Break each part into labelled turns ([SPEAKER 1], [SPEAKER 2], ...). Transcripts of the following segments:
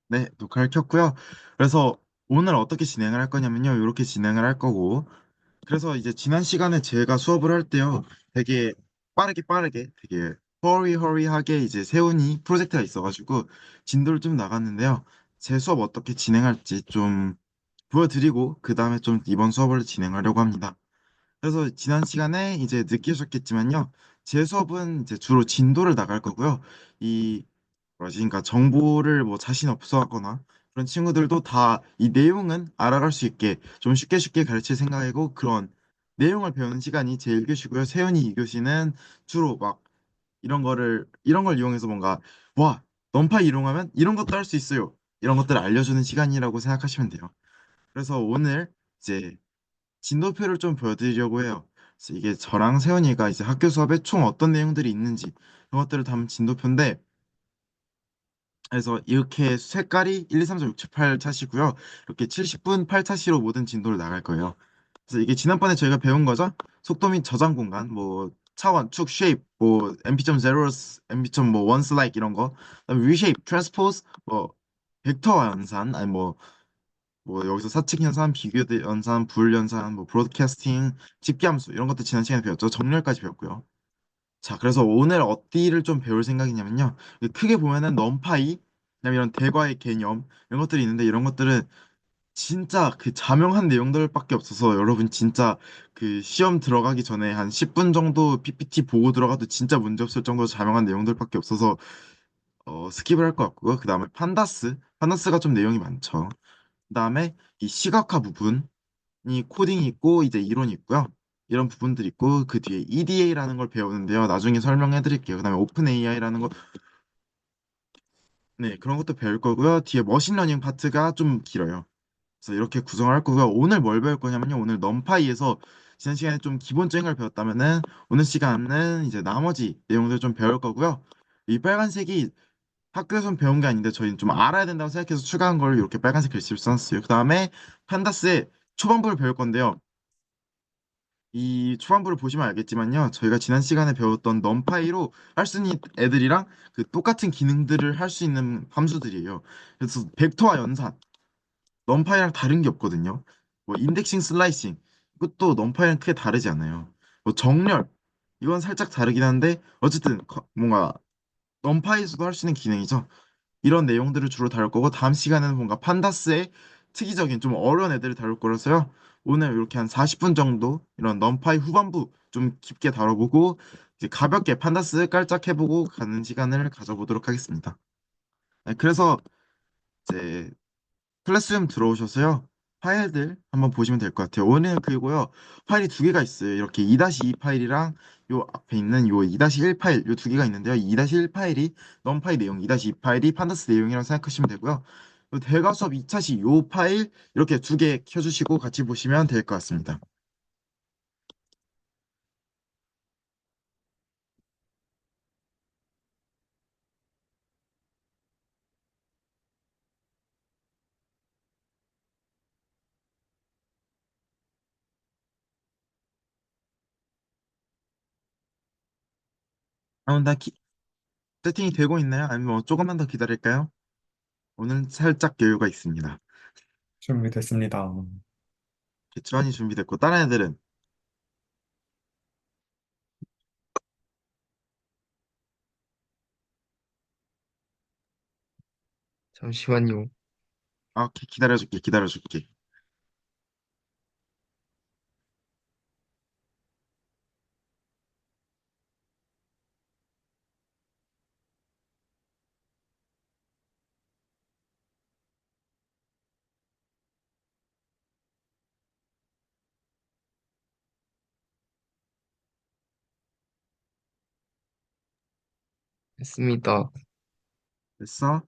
[SPEAKER 1] 네, 녹화를 켰고요. 그래서 오늘 어떻게 진행을 할 거냐면요. 이렇게 진행을 할 거고. 그래서 이제 지난 시간에 제가 수업을 할 때요. 되게 빠르게 되게 허리허리하게 이제 세훈이 프로젝트가 있어가지고 진도를 좀 나갔는데요. 제 수업 어떻게 진행할지 좀 보여드리고 그 다음에 좀 이번 수업을 진행하려고 합니다. 그래서 지난 시간에 이제 느끼셨겠지만요. 제 수업은 이제 주로 진도를 나갈 거고요. 이 뭐지? 그러니까 정보를 뭐 자신 없어 하거나 그런 친구들도 다 이 내용은 알아갈 수 있게 좀 쉽게 가르칠 생각이고 그런 내용을 배우는 시간이 제 1교시고요. 세연이 2교시는 주로 막 이런 걸 이용해서 뭔가 와, 넌파 이용하면 이런 것도 할 수 있어요. 이런 것들을 알려주는 시간이라고 생각하시면 돼요. 그래서 오늘 이제 진도표를 좀 보여드리려고 해요. 그래서 이게 저랑 세연이가 이제 학교 수업에 총 어떤 내용들이 있는지 그런 것들을 담은 진도표인데 그래서 이렇게 색깔이 1, 2, 3, 4, 6, 7, 8 차시고요. 이렇게 70분 8차시로 모든 진도를 나갈 거예요. 그래서 이게 지난번에 저희가 배운 거죠. 속도 및 저장 공간, 뭐 차원, 축, 쉐입, 뭐 mp.0, mp.1 슬라이드 이런 거, 그다음에 reshape, transpose, 뭐 벡터 연산, 아니 뭐 여기서 사칙 연산, 비교 연산, 불 연산, 뭐 브로드캐스팅, 집계함수 이런 것도 지난 시간에 배웠죠. 정렬까지 배웠고요. 자, 그래서 오늘 어디를 좀 배울 생각이냐면요. 크게 보면은 넘파이, 그다음에 이런 대과의 개념, 이런 것들이 있는데 이런 것들은 진짜 그 자명한 내용들밖에 없어서 여러분 진짜 그 시험 들어가기 전에 한 10분 정도 PPT 보고 들어가도 진짜 문제 없을 정도로 자명한 내용들밖에 없어서 스킵을 할 것 같고요. 그다음에 판다스가 좀 내용이 많죠. 그다음에 이 시각화 부분이 코딩이 있고 이제 이론이 있고요. 이런 부분들이 있고 그 뒤에 EDA라는 걸 배우는데요. 나중에 설명해 드릴게요. 그다음에 오픈 AI라는 거 네, 그런 것도 배울 거고요. 뒤에 머신러닝 파트가 좀 길어요. 그래서 이렇게 구성을 할 거고요. 오늘 뭘 배울 거냐면요. 오늘 넘파이에서 지난 시간에 좀 기본적인 걸 배웠다면은 오늘 시간은 이제 나머지 내용들 좀 배울 거고요. 이 빨간색이 학교에서 배운 게 아닌데 저희는 좀 알아야 된다고 생각해서 추가한 걸 이렇게 빨간색 글씨로 써놨어요. 그 다음에 판다스의 초반부를 배울 건데요. 이 초반부를 보시면 알겠지만요. 저희가 지난 시간에 배웠던 넘파이로 할 수 있는 애들이랑 그 똑같은 기능들을 할 수 있는 함수들이에요. 그래서 벡터와 연산, 넘파이랑 다른 게 없거든요. 뭐 인덱싱 슬라이싱, 이것도 넘파이랑 크게 다르지 않아요. 뭐 정렬, 이건 살짝 다르긴 한데 어쨌든 뭔가 넘파이에서도 할 수 있는 기능이죠. 이런 내용들을 주로 다룰 거고 다음 시간에는 뭔가 판다스의 특이적인 좀 어려운 애들을 다룰 거라서요. 오늘 이렇게 한 40분 정도 이런 넘파이 후반부 좀 깊게 다뤄보고 이제 가볍게 판다스 깔짝 해보고 가는 시간을 가져보도록 하겠습니다. 네, 그래서 이제 클래스룸 들어오셔서요. 파일들 한번 보시면 될 것 같아요. 오늘 그리고요. 파일이 두 개가 있어요. 이렇게 2-2 파일이랑 요 앞에 있는 요 2-1 파일 요 두 개가 있는데요. 2-1 파일이 넘파이 내용, 2-2 파일이 판다스 내용이라고 생각하시면 되고요. 요 대화 수업 2차시 요 파일 이렇게 두 개 켜주시고 같이 보시면 될 것 같습니다. 나 세팅이 되고 있나요? 아니면 뭐 조금만 더 기다릴까요? 오늘 살짝 여유가 있습니다.
[SPEAKER 2] 준비됐습니다.
[SPEAKER 1] 주한이 준비됐고 다른 애들은
[SPEAKER 3] 잠시만요.
[SPEAKER 1] 오케이, 기다려줄게.
[SPEAKER 3] 했습니다.
[SPEAKER 1] 됐어?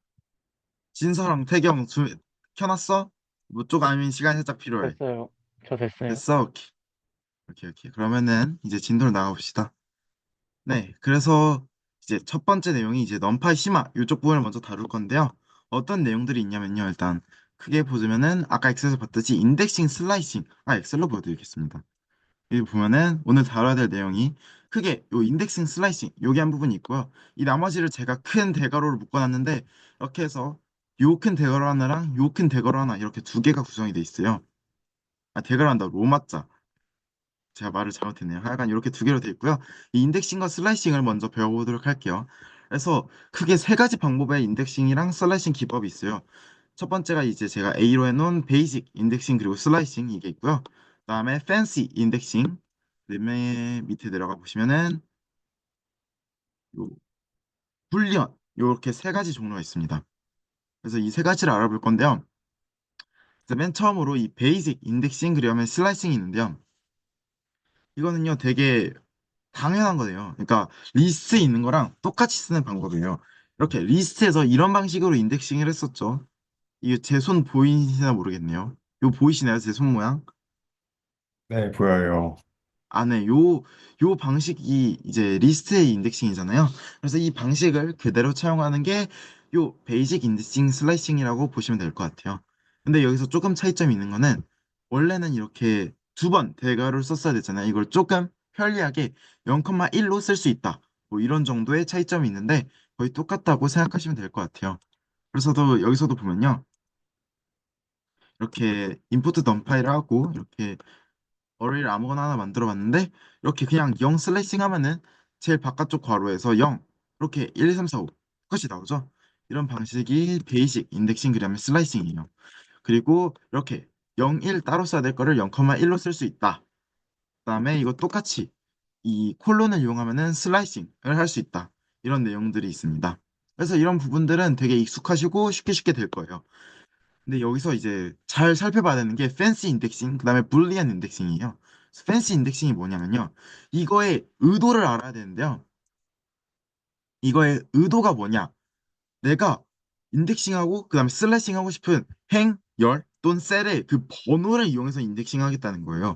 [SPEAKER 1] 진서랑 태경 켜놨어? 뭐 쪽 아니면 시간이 살짝 필요해.
[SPEAKER 4] 됐어요. 저 됐어요.
[SPEAKER 1] 됐어? 오케이. 그러면은 이제 진도를 나가봅시다. 네, 그래서 이제 첫 번째 내용이 이제 넘파이 심화 이쪽 부분을 먼저 다룰 건데요. 어떤 내용들이 있냐면요. 일단 크게 보시면은 아까 엑셀에서 봤듯이 인덱싱 슬라이싱 엑셀로 보여드리겠습니다. 여기 보면은 오늘 다뤄야 될 내용이 크게 요 인덱싱 슬라이싱 여기 한 부분이 있고요. 이 나머지를 제가 큰 대괄호로 묶어놨는데 이렇게 해서 요 큰 대괄호 하나랑 요 큰 대괄호 하나 이렇게 두 개가 구성이 돼 있어요. 아, 대괄호 한다. 로마자. 제가 말을 잘못했네요. 하여간 이렇게 두 개로 돼 있고요. 이 인덱싱과 슬라이싱을 먼저 배워보도록 할게요. 그래서 크게 세 가지 방법의 인덱싱이랑 슬라이싱 기법이 있어요. 첫 번째가 이제 제가 A로 해놓은 베이직 인덱싱 그리고 슬라이싱 이게 있고요. 그다음에 팬시 인덱싱. 그다음에 밑에 내려가 보시면은 요 불리언 요렇게 세 가지 종류가 있습니다. 그래서 이 세 가지를 알아볼 건데요. 그래서 맨 처음으로 이 베이직 인덱싱 그리고 슬라이싱이 있는데요. 이거는요 되게 당연한 거예요. 그러니까 리스트에 있는 거랑 똑같이 쓰는 방법이에요. 이렇게 리스트에서 이런 방식으로 인덱싱을 했었죠. 이게 제 손 보이시나 모르겠네요. 이거 보이시나요? 제 손 모양?
[SPEAKER 2] 네, 보여요.
[SPEAKER 1] 안에 요 방식이 이제 리스트의 인덱싱이잖아요. 그래서 이 방식을 그대로 차용하는 게 요 베이직 인덱싱 슬라이싱이라고 보시면 될 것 같아요. 근데 여기서 조금 차이점이 있는 거는 원래는 이렇게 두 번 대괄호를 썼어야 됐잖아요. 이걸 조금 편리하게 0,1로 쓸 수 있다. 뭐 이런 정도의 차이점이 있는데 거의 똑같다고 생각하시면 될 것 같아요. 그래서도 여기서도 보면요. 이렇게 인포트 덤파이를 하고 이렇게 어레이를 아무거나 하나 만들어 봤는데 이렇게 그냥 0 슬래싱 하면은 제일 바깥쪽 괄호에서 0 이렇게 1, 2, 3, 4, 5 끝이 나오죠. 이런 방식이 베이직 인덱싱 그램의 슬라이싱이에요. 그리고 이렇게 0, 1 따로 써야 될 거를 0,1로 쓸 수 있다. 그다음에 이거 똑같이 이 콜론을 이용하면은 슬라이싱을 할 수 있다. 이런 내용들이 있습니다. 그래서 이런 부분들은 되게 익숙하시고 쉽게 쉽게 될 거예요. 근데 여기서 이제 잘 살펴봐야 되는 게 팬시 인덱싱, 그다음에 불리안 인덱싱이에요. 팬시 인덱싱이 뭐냐면요. 이거의 의도를 알아야 되는데요. 이거의 의도가 뭐냐? 내가 인덱싱하고 그다음에 슬래싱하고 싶은 행, 열 또는 셀의 그 번호를 이용해서 인덱싱하겠다는 거예요.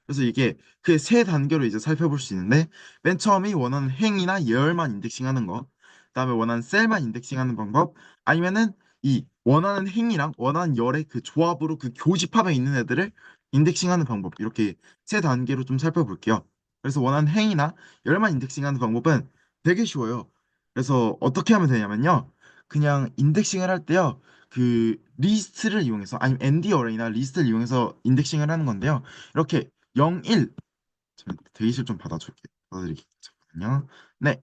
[SPEAKER 1] 그래서 이게 그 세 단계로 이제 살펴볼 수 있는데 맨 처음이 원하는 행이나 열만 인덱싱하는 거, 그다음에 원하는 셀만 인덱싱하는 방법, 아니면은 이 원하는 행이랑 원하는 열의 그 조합으로 그 교집합에 있는 애들을 인덱싱하는 방법 이렇게 세 단계로 좀 살펴볼게요. 그래서 원하는 행이나 열만 인덱싱하는 방법은 되게 쉬워요. 그래서 어떻게 하면 되냐면요. 그냥 인덱싱을 할 때요. 그 리스트를 이용해서 아니면 ND 어레이나 리스트를 이용해서 인덱싱을 하는 건데요. 이렇게 0, 1 잠깐 대기실 좀 받아드릴게요. 잠깐만요. 네.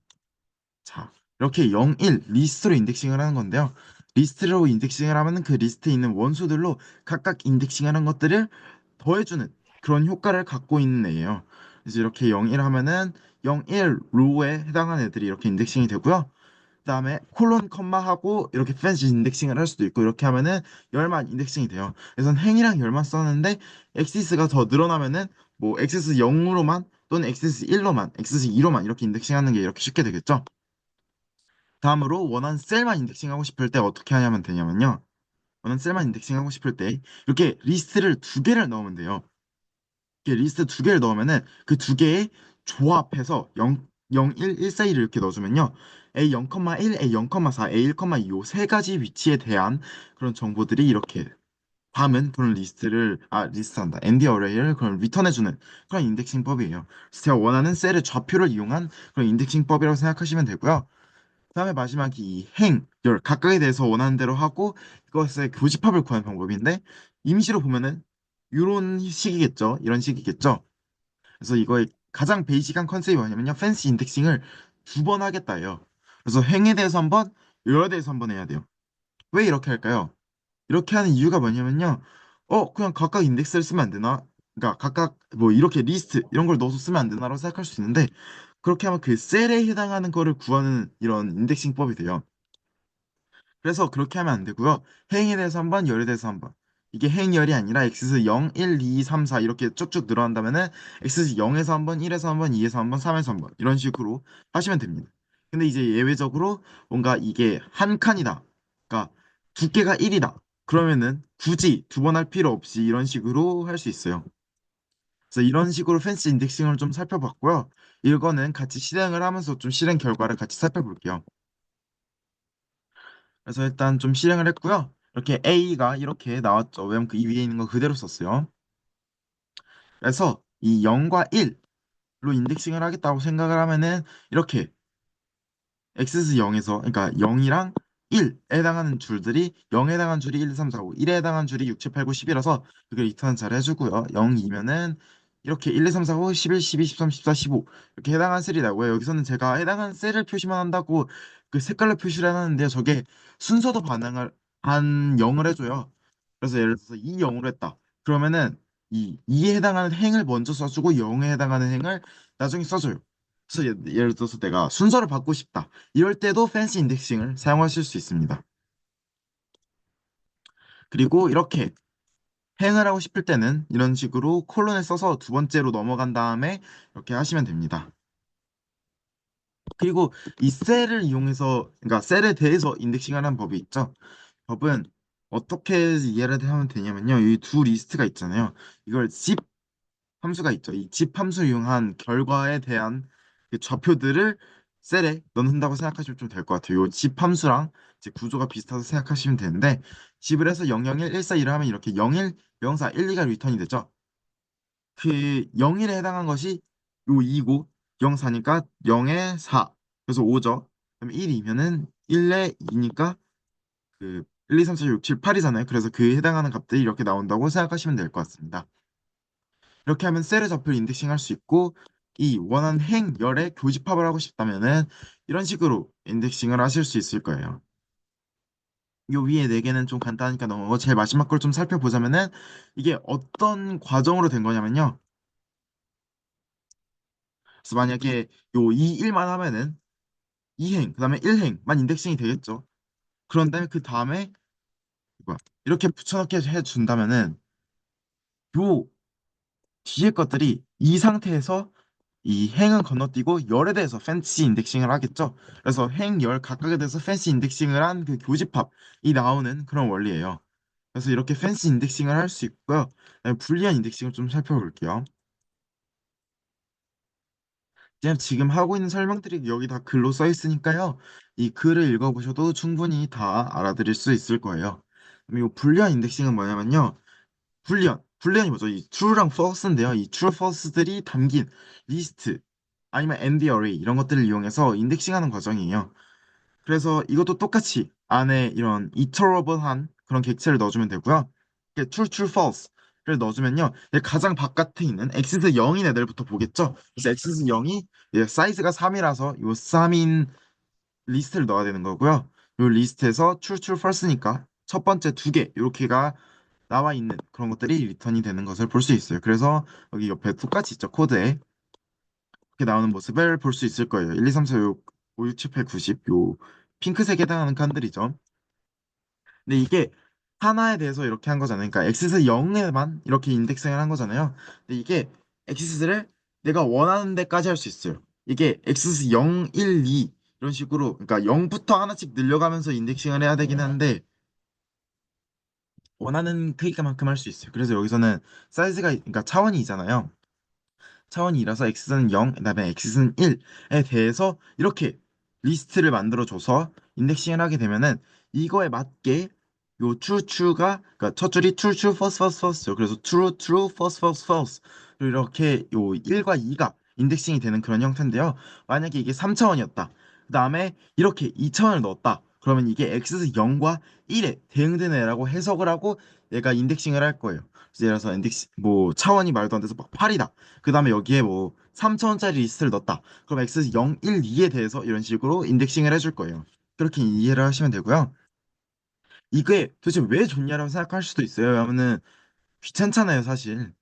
[SPEAKER 1] 자, 이렇게 0, 1 리스트로 인덱싱을 하는 건데요. 리스트로 인덱싱을 하면은 그 리스트에 있는 원수들로 각각 인덱싱하는 것들을 더해주는 그런 효과를 갖고 있는 애예요. 그래서 이렇게 0, 1 하면은 0, 1 로우에 해당하는 애들이 이렇게 인덱싱이 되고요. 그다음에 콜론 컴마하고 이렇게 팬시 인덱싱을 할 수도 있고 이렇게 하면은 열만 인덱싱이 돼요. 그래서 행이랑 열만 썼는데 엑시스가 더 늘어나면은 뭐 엑시스 0으로만 또는 엑시스 1로만, 엑시스 2로만 이렇게 인덱싱하는 게 이렇게 쉽게 되겠죠. 다음으로 원하는 셀만 인덱싱하고 싶을 때 어떻게 하냐면 되냐면요. 원하는 셀만 인덱싱하고 싶을 때 이렇게 리스트를 두 개를 넣으면 돼요. 이렇게 리스트 두 개를 넣으면은 그 두 개의 조합해서 0, 0, 1, 1 사이를 이렇게 넣어주면요. A 0,1, A 0,4, A 1,2 세 가지 위치에 대한 그런 정보들이 이렇게 담은 그런 리스트한다. ND 어레이를 그런 리턴해주는 그런 인덱싱법이에요. 그래서 제가 원하는 셀의 좌표를 이용한 그런 인덱싱법이라고 생각하시면 되고요. 그다음에 마지막이 이 행, 열 각각에 대해서 원하는 대로 하고 이것의 교집합을 구하는 방법인데 임시로 보면은 이런 식이겠죠. 이런 식이겠죠. 그래서 이거의 가장 베이직한 컨셉이 뭐냐면요. 팬시 인덱싱을 두 번 하겠다예요. 그래서 행에 대해서 한 번, 열에 대해서 한 번 해야 돼요. 왜 이렇게 할까요? 이렇게 하는 이유가 뭐냐면요. 그냥 각각 인덱스를 쓰면 안 되나? 그러니까 각각 뭐 이렇게 리스트 이런 걸 넣어서 쓰면 안 되나라고 생각할 수 있는데 그렇게 하면 그 셀에 해당하는 거를 구하는 이런 인덱싱법이 돼요. 그래서 그렇게 하면 안 되고요. 행에 대해서 한 번, 열에 대해서 한 번. 이게 행열이 아니라 x에서 0, 1, 2, 3, 4 이렇게 쭉쭉 늘어난다면은 x에서 0에서 한 번, 1에서 한 번, 2에서 한 번, 3에서 한 번 이런 식으로 하시면 됩니다. 근데 이제 예외적으로 뭔가 이게 한 칸이다. 그러니까 두께가 1이다. 그러면은 굳이 두 번 할 필요 없이 이런 식으로 할 수 있어요. 그래서 이런 식으로 팬시 인덱싱을 좀 살펴봤고요. 이거는 같이 실행을 하면서 좀 실행 결과를 같이 살펴볼게요. 그래서 일단 좀 실행을 했고요. 이렇게 A가 이렇게 나왔죠. 왜냐면 그 이 위에 있는 거 그대로 썼어요. 그래서 이 0과 1로 인덱싱을 하겠다고 생각을 하면은 이렇게 x's 0에서 그러니까 0이랑 1에 해당하는 줄들이 0에 해당하는 줄이 1, 2, 3, 4, 5, 1에 해당하는 줄이 6, 7, 8, 9, 10이라서 그게 리턴 잘 해주고요. 0이면은 이렇게 1, 2, 3, 4, 5, 11, 12, 13, 14, 15 이렇게 해당하는 셀이 나고요. 여기서는 제가 해당하는 셀을 표시만 한다고 그 색깔로 표시를 해놨는데요. 저게 순서도 반응을 한 0을 해줘요. 그래서 예를 들어서 이 0으로 했다. 그러면은 이 2에 해당하는 행을 먼저 써주고 0에 해당하는 행을 나중에 써줘요. 그래서 예를 들어서 내가 순서를 바꾸고 싶다. 이럴 때도 팬시 인덱싱을 사용하실 수 있습니다. 그리고 이렇게 행을 하고 싶을 때는 이런 식으로 콜론을 써서 두 번째로 넘어간 다음에 이렇게 하시면 됩니다. 그리고 이 셀을 이용해서, 그러니까 셀에 대해서 인덱싱을 하는 법이 있죠. 법은 어떻게 이해를 하면 되냐면요. 이 두 리스트가 있잖아요. 이걸 zip 함수가 있죠. 이 zip 함수를 이용한 결과에 대한 그 좌표들을 셀에 넣는다고 생각하시면 좀 될 것 같아요. 이 zip 함수랑 이제 구조가 비슷하다고 생각하시면 되는데 zip을 해서 001, 142를 하면 이렇게 01, 04, 12가 리턴이 되죠. 그 0일에 해당한 것이 요 2고 04니까 0에 4 그래서 5죠. 그럼 1이면은 1에 2니까 그 1, 2, 3, 4, 6, 7, 8이잖아요. 그래서 그에 해당하는 값들이 이렇게 나온다고 생각하시면 될 것 같습니다. 이렇게 하면 셀의 좌표를 인덱싱 할 수 있고 이 원하는 행열에 교집합을 하고 싶다면은 이런 식으로 인덱싱을 하실 수 있을 거예요. 요 위에 네 개는 좀 간단하니까 넘어가고 제일 마지막 걸 좀 살펴보자면은 이게 어떤 과정으로 된 거냐면요. 그래서 만약에 요 2, 1만 하면은 2행, 그다음에 1행만 인덱싱이 되겠죠. 그런데 그 다음에 뭐야, 이렇게 붙여넣기 해준다면은 요 뒤에 것들이 이 상태에서 이 행은 건너뛰고 열에 대해서 팬시 인덱싱을 하겠죠. 그래서 행, 열 각각에 대해서 팬시 인덱싱을 한 그 교집합이 나오는 그런 원리예요. 그래서 이렇게 팬시 인덱싱을 할 수 있고요. 그다음에 불리한 인덱싱을 좀 살펴볼게요. 그냥 지금 하고 있는 설명들이 여기 다 글로 써 있으니까요. 이 글을 읽어보셔도 충분히 다 알아들을 수 있을 거예요. 그럼 이 불리한 인덱싱은 뭐냐면요. 불리언이 뭐죠? 이 true랑 false인데요. 이 true, false들이 담긴 리스트 아니면 ND array 이런 것들을 이용해서 인덱싱하는 과정이에요. 그래서 이것도 똑같이 안에 이런 iterable한 그런 객체를 넣어주면 되고요. 이렇게 true, true, false를 넣어주면요. 얘 가장 바깥에 있는 x's 0인 애들부터 보겠죠. 그래서 x's 0이 사이즈가 3이라서 이 3인 리스트를 넣어야 되는 거고요. 이 리스트에서 true, true, false니까 첫 번째 두 개 이렇게가 나와 있는 그런 것들이 리턴이 되는 것을 볼 수 있어요. 그래서 여기 옆에 똑같이 있죠. 코드에 이렇게 나오는 모습을 볼 수 있을 거예요. 1, 2, 3, 4, 6, 5, 6, 7, 8, 90. 요 핑크색에 해당하는 칸들이죠. 근데 이게 하나에 대해서 이렇게 한 거잖아요. 그러니까 엑시스 0에만 이렇게 인덱싱을 한 거잖아요. 근데 이게 엑시스를 내가 원하는 데까지 할 수 있어요. 이게 엑시스 0, 1, 2 이런 식으로 그러니까 0부터 하나씩 늘려가면서 인덱싱을 해야 되긴 한데 원하는 크기만큼 할 수 있어요. 그래서 여기서는 사이즈가 그러니까 차원이 잖아요. 차원이 2라서 x는 0, 그다음에 x는 1에 대해서 이렇게 리스트를 만들어줘서 인덱싱을 하게 되면은 이거에 맞게 요 true true가 그러니까 첫 줄이 true true false false false죠. 그래서 true true false false false 이렇게 요 1과 2가 인덱싱이 되는 그런 형태인데요. 만약에 이게 3차원이었다. 그다음에 이렇게 2차원을 넣었다. 그러면 이게 x 0과 1에 대응되는 애라고 해석을 하고 얘가 인덱싱을 할 거예요. 그래서 예를 들어서 인덱스 뭐 차원이 말도 안 돼서 막 8이다. 그 다음에 여기에 뭐 3차원짜리 리스트를 넣었다. 그럼 x 0, 1, 2에 대해서 이런 식으로 인덱싱을 해줄 거예요. 그렇게 이해를 하시면 되고요. 이게 도대체 왜 좋냐라고 생각할 수도 있어요. 왜냐면은 귀찮잖아요, 사실.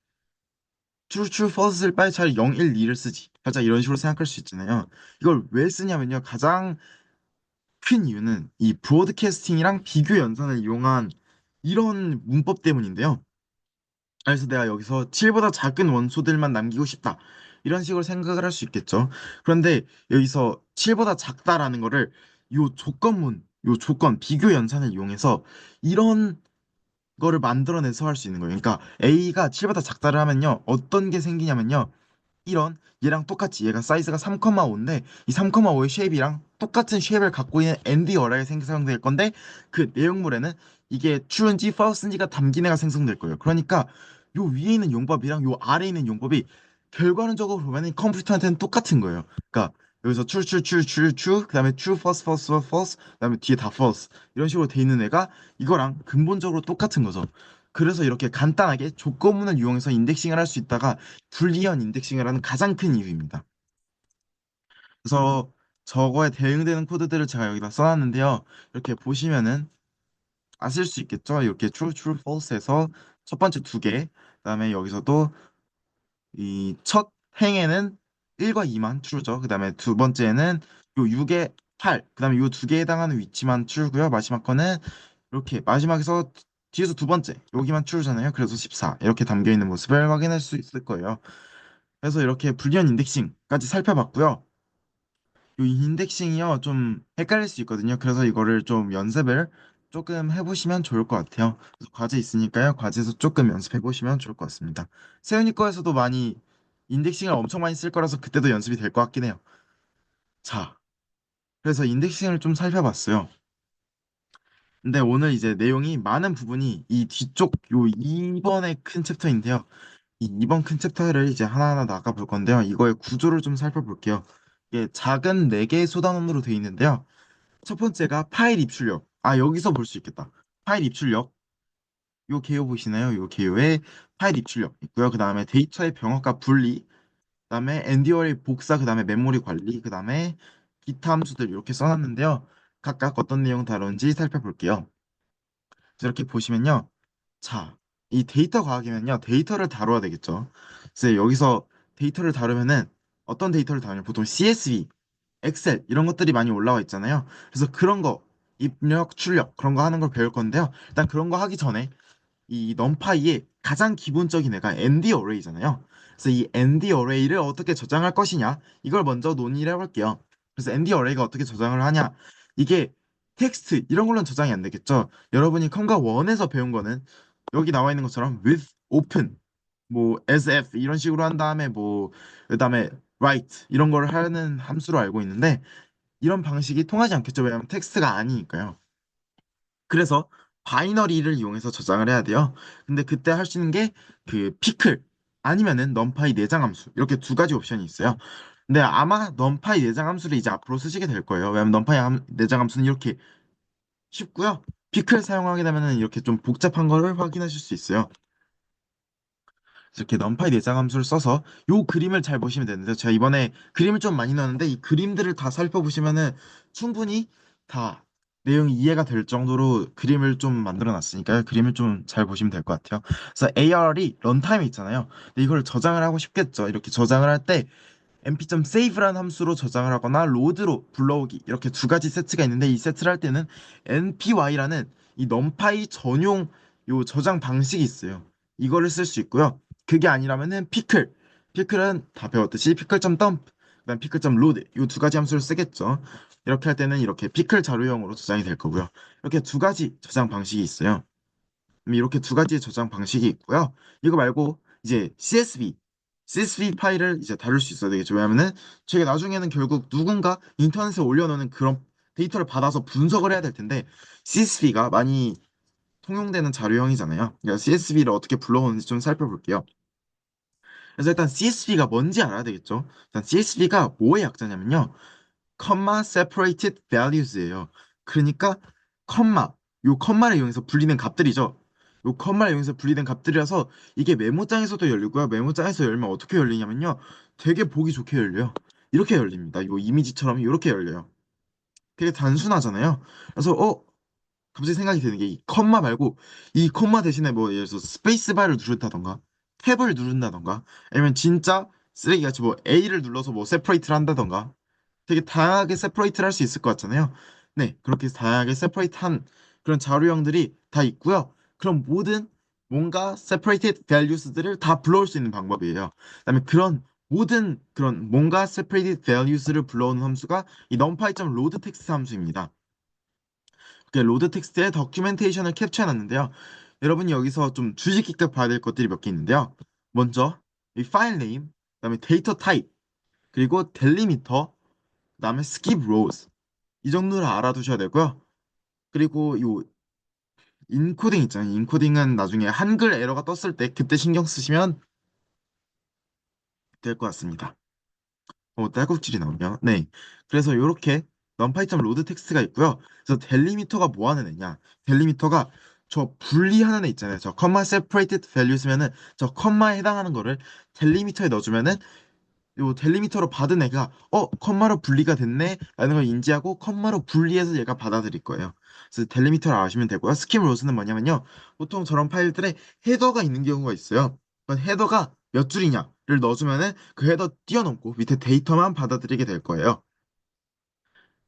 [SPEAKER 1] true, true, false를 빨리 차라리 0, 1, 2를 쓰지. 살짝 이런 식으로 생각할 수 있잖아요. 이걸 왜 쓰냐면요. 가장 큰 이유는 이 브로드캐스팅이랑 비교 연산을 이용한 이런 문법 때문인데요. 그래서 내가 여기서 7보다 작은 원소들만 남기고 싶다. 이런 식으로 생각을 할 수 있겠죠. 그런데 여기서 7보다 작다라는 거를 요 조건, 비교 연산을 이용해서 이런 거를 만들어내서 할 수 있는 거예요. 그러니까 A가 7보다 작다를 하면요. 어떤 게 생기냐면요. 이런 얘랑 똑같이 얘가 사이즈가 3,5인데 이 3,5의 쉐입이랑 똑같은 쉐입을 갖고 있는 ND 어라이 생성될 건데 그 내용물에는 이게 true인지 false인지가 담긴 애가 생성될 거예요. 그러니까 요 위에 있는 용법이랑 요 아래에 있는 용법이 결과론적으로 보면은 컴퓨터한테는 똑같은 거예요. 그러니까 여기서 true, true, true, true, true, 그다음에 true, false, false, false, false, 그다음에 뒤에 다 false 이런 식으로 돼 있는 애가 이거랑 근본적으로 똑같은 거죠. 그래서 이렇게 간단하게 조건문을 이용해서 인덱싱을 할 수 있다가 불리한 인덱싱을 하는 가장 큰 이유입니다. 그래서 저거에 대응되는 코드들을 제가 여기다 써놨는데요. 이렇게 보시면은 아실 수 있겠죠? 이렇게 true, true, false에서 첫 번째 두 개, 그다음에 여기서도 이 첫 행에는 1과 2만 true죠. 그다음에 두 번째는 요 6에 8, 그다음에 요 두 개에 해당하는 위치만 true고요. 마지막 거는 이렇게 마지막에서 뒤에서 두 번째 여기만 true잖아요. 그래서 14 이렇게 담겨 있는 모습을 확인할 수 있을 거예요. 그래서 이렇게 불리한 인덱싱까지 살펴봤고요. 이 인덱싱이요 좀 헷갈릴 수 있거든요. 그래서 이거를 좀 연습을 조금 해보시면 좋을 것 같아요. 그래서 과제 있으니까요. 과제에서 조금 연습해 보시면 좋을 것 같습니다. 세훈이 거에서도 많이 인덱싱을 엄청 많이 쓸 거라서 그때도 연습이 될 것 같긴 해요. 자, 그래서 인덱싱을 좀 살펴봤어요. 근데 오늘 이제 내용이 많은 부분이 이 뒤쪽 요 2번의 큰 챕터인데요. 이 2번 큰 챕터를 이제 하나하나 나가 볼 건데요. 이거의 구조를 좀 살펴볼게요. 이게 작은 4개의 소단원으로 되어 있는데요. 첫 번째가 파일 입출력. 아, 여기서 볼 수 있겠다. 파일 입출력. 요 개요 보시나요? 요 개요에 파일 입출력 있고요. 그 다음에 데이터의 병합과 분리, 그 다음에 엔디어의 복사, 그 다음에 메모리 관리, 그 다음에 기타 함수들 이렇게 써놨는데요. 각각 어떤 내용 다루는지 살펴볼게요. 그래서 이렇게 보시면요. 자, 이 데이터 과학이면요. 데이터를 다뤄야 되겠죠. 그래서 여기서 데이터를 다루면은 어떤 데이터를 다루냐면 보통 CSV, 엑셀 이런 것들이 많이 올라와 있잖아요. 그래서 그런 거 입력, 출력 그런 거 하는 걸 배울 건데요. 일단 그런 거 하기 전에 이 넘파이의 가장 기본적인 애가 ND 어레이잖아요. 그래서 이 ND 어레이를 어떻게 저장할 것이냐 이걸 먼저 논의를 해볼게요. 그래서 ND 어레이가 어떻게 저장을 하냐 이게 텍스트 이런 걸로는 저장이 안 되겠죠. 여러분이 컴과 원에서 배운 거는 여기 나와 있는 것처럼 with, open, 뭐 as if 이런 식으로 한 다음에 뭐 그다음에 write 이런 걸 하는 함수로 알고 있는데 이런 방식이 통하지 않겠죠. 왜냐하면 텍스트가 아니니까요. 그래서 바이너리를 이용해서 저장을 해야 돼요. 근데 그때 할 수 있는 게 그 피클 아니면은 넘파이 내장 함수 이렇게 두 가지 옵션이 있어요. 근데 아마 넘파이 내장 함수를 이제 앞으로 쓰시게 될 거예요. 왜냐면 내장 함수는 이렇게 쉽고요. 피클 사용하게 되면은 이렇게 좀 복잡한 거를 확인하실 수 있어요. 이렇게 넘파이 내장 함수를 써서 요 그림을 잘 보시면 되는데 제가 이번에 그림을 좀 많이 넣었는데 이 그림들을 다 살펴보시면은 충분히 다 내용이 이해가 될 정도로 그림을 좀 만들어 놨으니까요. 그림을 좀 잘 보시면 될 것 같아요. 그래서 AR이 런타임에 있잖아요. 근데 이걸 저장을 하고 싶겠죠. 이렇게 저장을 할 때 np.save라는 함수로 저장을 하거나 로드로 불러오기 이렇게 두 가지 세트가 있는데 이 세트를 할 때는 npy라는 이 numpy 전용 요 저장 방식이 있어요. 이거를 쓸 수 있고요. 그게 아니라면은 피클은 다 배웠듯이 pickle.dump 그다음 pickle.load 요 두 가지 함수를 쓰겠죠. 이렇게 할 때는 이렇게 피클 자료형으로 저장이 될 거고요. 이렇게 두 가지 저장 방식이 있어요. 이렇게 두 가지의 저장 방식이 있고요. 이거 말고 이제 CSV 파일을 이제 다룰 수 있어야 되겠죠. 왜냐면은 저희가 나중에는 결국 누군가 인터넷에 올려놓는 그런 데이터를 받아서 분석을 해야 될 텐데 CSV가 많이 통용되는 자료형이잖아요. 그러니까 CSV를 어떻게 불러오는지 좀 살펴볼게요. 그래서 일단 CSV가 뭔지 알아야 되겠죠. 일단 CSV가 뭐의 약자냐면요. comma separated values예요. 그러니까 컴마, 요 컴마를 이용해서 분리된 값들이죠. 요 컴마를 이용해서 분리된 값들이라서 이게 메모장에서도 열리고요. 메모장에서 열면 어떻게 열리냐면요. 되게 보기 좋게 열려요. 이렇게 열립니다. 요 이미지처럼 이렇게 열려요. 되게 단순하잖아요. 그래서 갑자기 생각이 드는 게 이 컴마 말고 이 컴마 대신에 뭐 예를 들어서 스페이스바를 누른다던가 탭을 누른다던가 아니면 진짜 쓰레기같이 뭐 A를 눌러서 뭐 세퍼레이트를 한다던가 되게 다양하게 세퍼레이트를 할 수 있을 것 같잖아요. 네, 그렇게 다양하게 세퍼레이트한 그런 자료형들이 다 있고요. 그럼 모든 뭔가 separated values들을 다 불러올 수 있는 방법이에요. 그다음에 그런 모든 그런 뭔가 separated values를 불러오는 함수가 이 numpy.load text 함수입니다. 그 로드 텍스트의 더큐멘테이션을 캡처해놨는데요. 여러분이 여기서 좀 주의 깊게 봐야 될 것들이 몇 개 있는데요. 먼저 이 파일 네임, 그다음에 데이터 타입, 그리고 델리미터, 그다음에 skip rows 이 정도를 알아두셔야 되고요. 그리고 요 인코딩 있잖아요. 인코딩은 나중에 한글 에러가 떴을 때 그때 신경 쓰시면 될 것 같습니다. 딸꾹질이 나오냐? 네. 그래서 이렇게 numpy.load 텍스트가 있고요. 그래서 델리미터가 뭐 하는 애냐? 델리미터가 저 분리하는 애 있잖아요. 저 컴마 separated value 쓰면은 저 컴마에 해당하는 거를 델리미터에 넣어주면은 요 델리미터로 받은 애가 컴마로 분리가 됐네 라는 걸 인지하고 컴마로 분리해서 얘가 받아들일 거예요. 그래서 델리미터를 아시면 되고요. 스kim 로스는 뭐냐면요. 보통 저런 파일들에 헤더가 있는 경우가 있어요. 그 헤더가 몇 줄이냐를 넣어주면은 그 헤더 뛰어넘고 밑에 데이터만 받아들이게 될 거예요.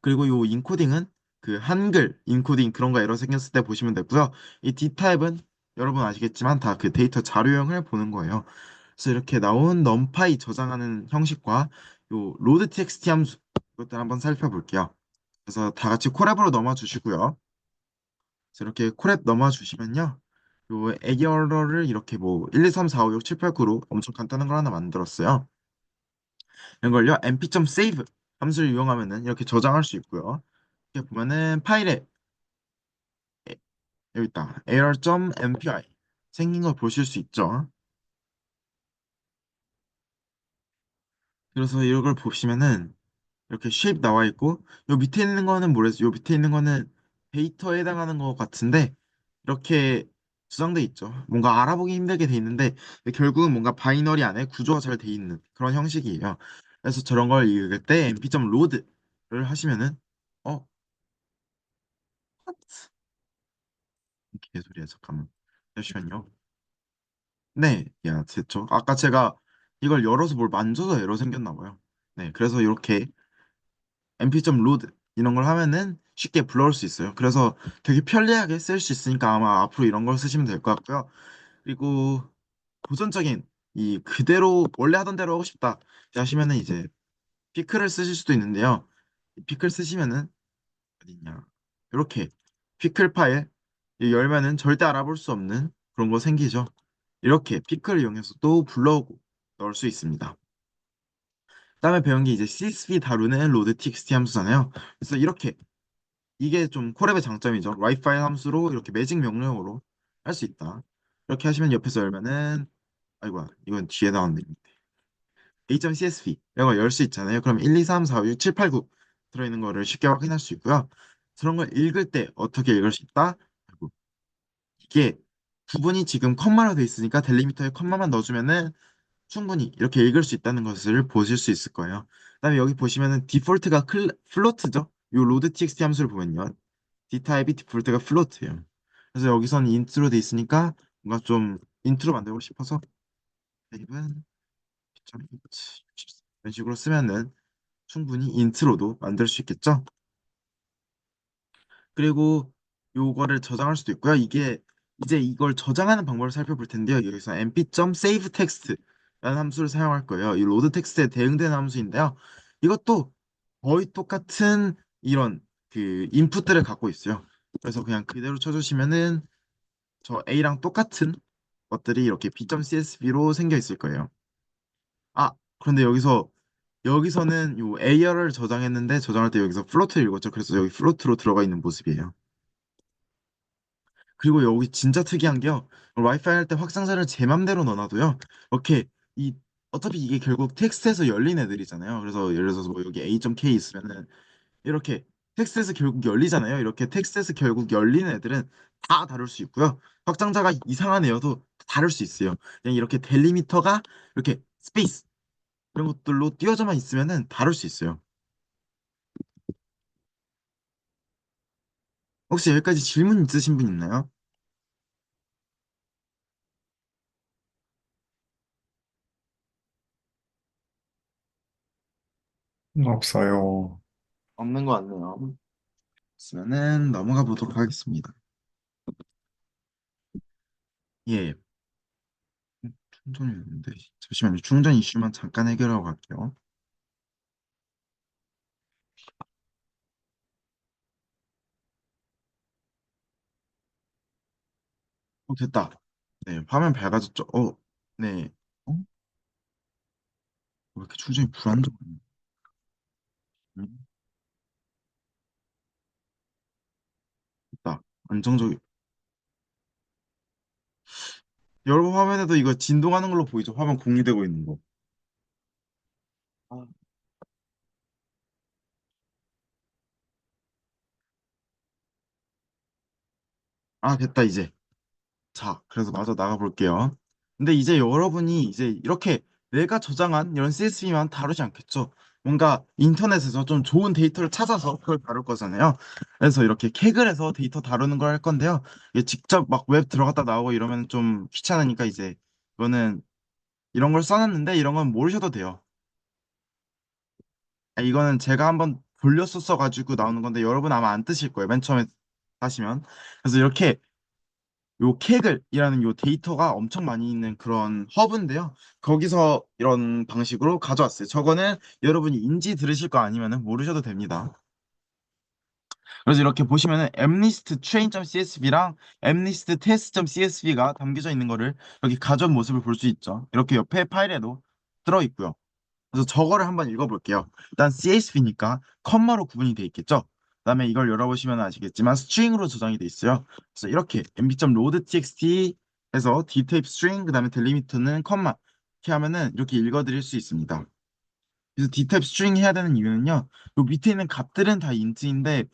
[SPEAKER 1] 그리고 요 인코딩은 그 한글 인코딩 그런 거 에러 생겼을 때 보시면 되고요. 이 D타입은 여러분 아시겠지만 다 그 데이터 자료형을 보는 거예요. 그래서 이렇게 나온 numpy 저장하는 형식과 요 load txt 함수 이것들 한번 살펴볼게요. 그래서 다 같이 콜앱으로 넘어 주시고요. 그래서 이렇게 콜앱 넘어 주시면요. 요 애기어러를 이렇게 뭐 1, 2, 3, 4, 5, 6, 7, 8, 9로 엄청 간단한 걸 하나 만들었어요. 이런 걸요. mp.save 함수를 이용하면은 이렇게 저장할 수 있고요. 이렇게 보면은 파일에 여기 있다. error.mpi 생긴 걸 보실 수 있죠. 그래서 이걸 보시면은 이렇게 shape 나와 있고 요 밑에 있는 거는 뭐랬어? 요 밑에 있는 거는 데이터에 해당하는 것 같은데 이렇게 주장돼 있죠. 뭔가 알아보기 힘들게 돼 있는데 결국은 뭔가 바이너리 안에 구조가 잘 돼 있는 그런 형식이에요. 그래서 저런 걸 읽을 때 mp.load를 하시면은 어? what? 개소리야 잠깐만. 잠시만요. 네, 야, 됐죠. 아까 제가 이걸 열어서 뭘 만져서 에러 생겼나 봐요. 네, 그래서 이렇게 mp.load 이런 걸 하면은 쉽게 불러올 수 있어요. 그래서 되게 편리하게 쓸 수 있으니까 아마 앞으로 이런 걸 쓰시면 될 것 같고요. 그리고 고전적인 이 그대로 원래 하던 대로 하고 싶다 하시면은 이제 피클을 쓰실 수도 있는데요. 이 피클 쓰시면은 어딨냐? 이렇게 피클 파일 이 열면은 절대 알아볼 수 없는 그런 거 생기죠. 이렇게 피클을 이용해서 또 불러오고 넣을 수 있습니다. 다음에 배운 게 이제 CSV 다루는 로드 txt 함수잖아요. 그래서 이렇게 이게 좀 콜앱의 장점이죠. write 파일 함수로 이렇게 매직 명령어로 할 수 있다. 이렇게 하시면 옆에서 열면은 아이고야 이건 뒤에 나왔네. a.csv 이런 걸 열 수 있잖아요. 그럼 1, 2, 3, 4, 5, 6, 7, 8, 9 들어있는 거를 쉽게 확인할 수 있고요. 그런 걸 읽을 때 어떻게 읽을 수 있다? 아이고, 이게 부분이 지금 컴마로 돼 있으니까 델리미터에 컴마만 넣어주면은 충분히 이렇게 읽을 수 있다는 것을 보실 수 있을 거예요. 그다음에 여기 보시면은 디폴트가 플로트죠. 이 로드 txt 함수를 보면요. D타입이 디폴트가 플로트예요. 그래서 여기서는 인트로 돼 있으니까 뭔가 좀 인트로 만들고 싶어서 타입은 2.64 이런 식으로 쓰면은 충분히 인트로도 만들 수 있겠죠. 그리고 요거를 저장할 수도 있고요. 이게 이제 이걸 저장하는 방법을 살펴볼 텐데요. 여기서 mp.save text라는 함수를 사용할 거예요. 이 로드 텍스트에 대응되는 함수인데요. 이것도 거의 똑같은 이런 그 인풋들을 갖고 있어요. 그래서 그냥 그대로 쳐주시면은 저 A랑 똑같은 것들이 이렇게 b.csv로 생겨 있을 거예요. 아, 그런데 여기서는 요 A열을 저장했는데 저장할 때 여기서 플로트를 읽었죠. 그래서 여기 플로트로 들어가 있는 모습이에요. 그리고 여기 진짜 특이한 게요. 와이파이 할 때 확장자를 제 맘대로 넣어놔도요. 이렇게 이 어차피 이게 결국 텍스트에서 열린 애들이잖아요. 그래서 예를 들어서 뭐 여기 A.K 있으면은 이렇게 텍스트에서 결국 열리잖아요. 이렇게 텍스트에서 결국 열리는 애들은 다 다룰 수 있고요. 확장자가 이상한 애여도 다룰 수 있어요. 그냥 이렇게 델리미터가 이렇게 스페이스 이런 것들로 띄워져만 있으면은 다룰 수 있어요. 혹시 여기까지 질문 있으신 분 있나요?
[SPEAKER 2] 없어요.
[SPEAKER 1] 없는 거 같네요. 있으면은 넘어가 보도록 하겠습니다. 예, 충전이 있는데 잠시만요. 충전 이슈만 잠깐 해결하고 갈게요. 됐다. 네, 화면 밝아졌죠? 네. 왜 이렇게 충전이 불안정하냐? 음, 됐다. 안정적이. 여러분 화면에도 이거 진동하는 걸로 보이죠? 화면 공유되고 있는 거. 아, 아, 됐다, 이제. 자, 그래서 마저 나가볼게요. 근데 이제 여러분이 이제 이렇게 내가 저장한 이런 CSV만 다루지 않겠죠. 뭔가 인터넷에서 좀 좋은 데이터를 찾아서 그걸 다룰 거잖아요. 그래서 이렇게 캑을 해서 데이터 다루는 걸 할 건데요. 이게 직접 막 웹 들어갔다 나오고 이러면 좀 귀찮으니까 이제 이거는 이런 걸 써놨는데 이런 건 모르셔도 돼요. 아, 이거는 제가 한번 돌렸었어가지고 나오는 건데 여러분 아마 안 뜨실 거예요. 맨 처음에 하시면. 그래서 이렇게 요 케글이라는 요 데이터가 엄청 많이 있는 그런 허브인데요. 거기서 이런 방식으로 가져왔어요. 저거는 여러분이 인지 들으실 거 아니면은 모르셔도 됩니다. 그래서 이렇게 보시면은 mlist train.csv랑 mlist test.csv가 담겨져 있는 거를 여기 가져온 모습을 볼 수 있죠. 이렇게 옆에 파일에도 들어 있고요. 그래서 저거를 한번 읽어볼게요. 일단 CSV니까 컴마로 구분이 돼 있겠죠. 그다음에 이걸 열어보시면 아시겠지만 스트링으로 저장이 돼 있어요. 그래서 이렇게 mb.loadtxt 해서 dtype string 그다음에 델리미터는 컴마 이렇게 하면은 이렇게 읽어드릴 수 있습니다. 그래서 dtype string 해야 되는 이유는요. 요 밑에 있는 값들은 다 인트인데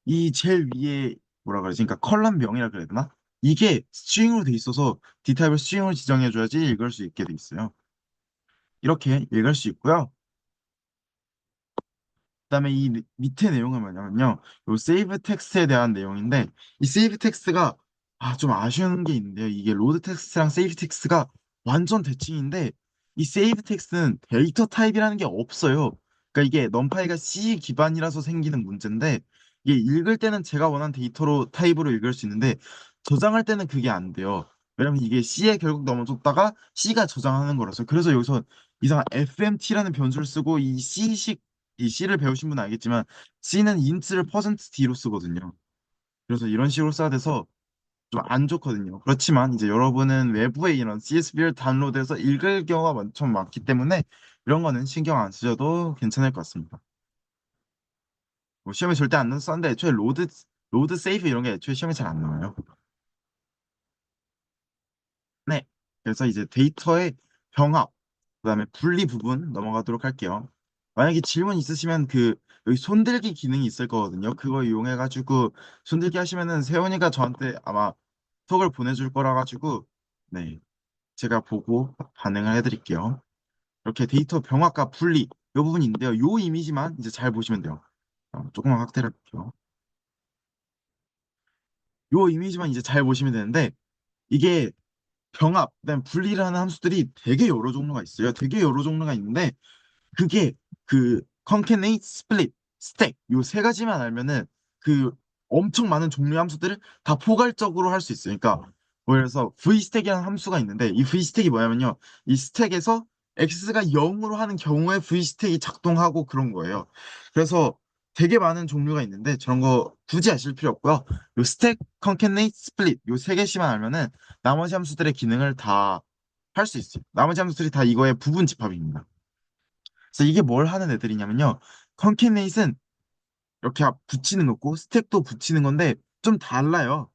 [SPEAKER 1] 이 제일 위에 뭐라 그러지? 그러니까 컬럼명이라 그래야 되나? 이게 스트링으로 돼 있어서 dtype을 스트링으로 지정해줘야지 읽을 수 있게 돼 있어요. 이렇게 읽을 수 있고요. 그다음에 이 밑에 내용은 뭐냐면요. 요 세이브 텍스트에 대한 내용인데 이 세이브 텍스트가 좀 아쉬운 게 있는데요. 이게 로드 텍스트랑 세이브 텍스트가 완전 대칭인데 이 세이브 텍스트는 데이터 타입이라는 게 없어요. 그러니까 이게 넘파이가 C 기반이라서 생기는 문제인데 이게 읽을 때는 제가 원하는 데이터로 타입으로 읽을 수 있는데 저장할 때는 그게 안 돼요. 왜냐면 이게 C에 결국 넘어졌다가 C가 저장하는 거라서 그래서 여기서 이상한 FMT라는 변수를 쓰고 이 C식 이 C를 배우신 분은 알겠지만 C는 int를 퍼센트 D로 쓰거든요. 그래서 이런 식으로 써야 돼서 좀 안 좋거든요. 그렇지만 이제 여러분은 외부에 이런 CSV를 다운로드해서 읽을 경우가 엄청 많기 때문에 이런 거는 신경 안 쓰셔도 괜찮을 것 같습니다. 뭐 시험에 절대 안 썼는데 애초에 로드 세이프 이런 게 애초에 시험에 잘 안 나와요. 네. 그래서 이제 데이터의 병합, 그다음에 분리 부분 넘어가도록 할게요. 만약에 질문 있으시면 그 여기 손들기 기능이 있을 거거든요. 그거 이용해가지고 손들기 하시면은 세훈이가 저한테 아마 톡을 보내줄 거라 가지고 네 제가 보고 반응을 해드릴게요. 이렇게 데이터 병합과 분리 이 부분이 있는데요. 요 이미지만 이제 잘 보시면 돼요. 조금만 확대를 할게요. 요 이미지만 이제 잘 보시면 되는데 이게 병합, 그다음 분리를 하는 함수들이 되게 여러 종류가 있어요. 되게 여러 종류가 있는데 그게 그 concatenate, split, stack 요 세 가지만 알면은 그 엄청 많은 종류의 함수들을 다 포괄적으로 할 수 있어요. 그러니까 뭐 그래서 vstack이라는 함수가 있는데 이 vstack이 뭐냐면요. 이 스택에서 x가 0으로 하는 경우에 vstack이 작동하고 그런 거예요. 그래서 되게 많은 종류가 있는데 저런 거 굳이 아실 필요 없고요. 요 stack, concatenate, split 요 세 개씩만 알면은 나머지 함수들의 기능을 다 할 수 있어요. 나머지 함수들이 다 이거의 부분 집합입니다. 그래서 이게 뭘 하는 애들이냐면요. 컨캐네이트는 이렇게 붙이는 거고 스택도 붙이는 건데 좀 달라요.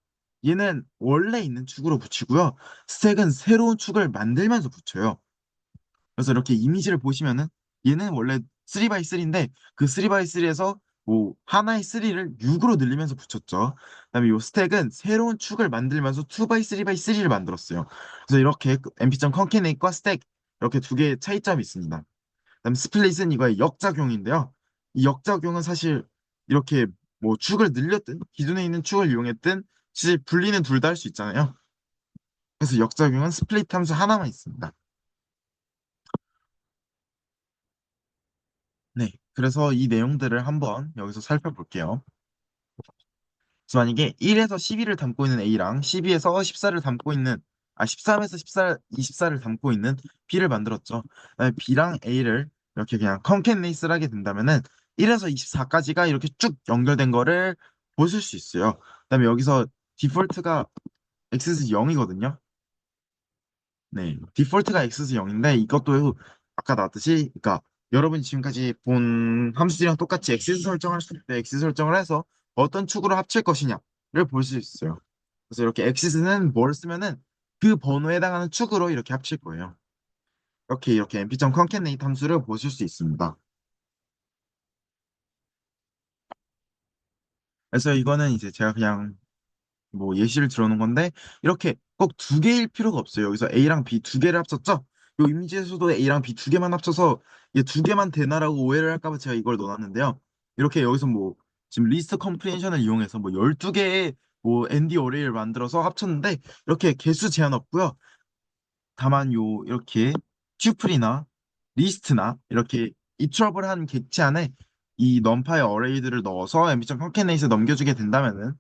[SPEAKER 1] 얘는 원래 있는 축으로 붙이고요. 스택은 새로운 축을 만들면서 붙여요. 그래서 이렇게 이미지를 보시면은 얘는 원래 3x3인데 그 3x3에서 뭐 하나의 3를 6으로 늘리면서 붙였죠. 그다음에 이 스택은 새로운 축을 만들면서 2x3x3를 만들었어요. 그래서 이렇게 mp.concatenate과 스택 이렇게 두 개의 차이점이 있습니다. 그다음 스플릿은 이거의 역작용인데요. 이 역작용은 사실 이렇게 뭐 축을 늘렸든 기존에 있는 축을 이용했든 사실 분리는 둘 다 할 수 있잖아요. 그래서 역작용은 스플릿 함수 하나만 있습니다. 네. 그래서 이 내용들을 한번 여기서 살펴볼게요. 그래서 만약에 1에서 12를 담고 있는 A랑 12에서 14를 담고 있는 13에서 14, 24를 담고 있는 B를 만들었죠. 그다음에 B랑 A를 이렇게 그냥 컨캣네이스를 하게 된다면은 1에서 24까지가 이렇게 쭉 연결된 거를 보실 수 있어요. 그다음에 여기서 디폴트가 x 0이거든요. 네, 디폴트가 x 0인데 이것도 아까 나왔듯이, 그러니까 여러분이 지금까지 본 함수들이랑 똑같이 x 설정할 때 x 설정을 해서 어떤 축으로 합칠 것이냐를 볼 수 있어요. 그래서 이렇게 x는 뭘 쓰면은 그 번호에 해당하는 축으로 이렇게 합칠 거예요. 이렇게 mp.concatenate 함수를 보실 수 있습니다. 그래서 이거는 이제 제가 그냥 뭐 예시를 들어놓은 건데 이렇게 꼭 두 개일 필요가 없어요. 여기서 A랑 B 두 개를 합쳤죠? 요 이미지에서도 A랑 B 두 개만 합쳐서 이게 두 개만 되나라고 오해를 할까 봐 제가 이걸 넣어놨는데요. 이렇게 여기서 뭐 지금 리스트 컴프레hen션을 이용해서 뭐 12개의 뭐 ND 어레이를 만들어서 합쳤는데 이렇게 개수 제한 없고요. 다만 요 이렇게 튜플이나 리스트나 이렇게 이트러블한 객체 안에 이 넘파의 어레이들을 넣어서 앰비션 컨캐네이트에 넘겨주게 된다면은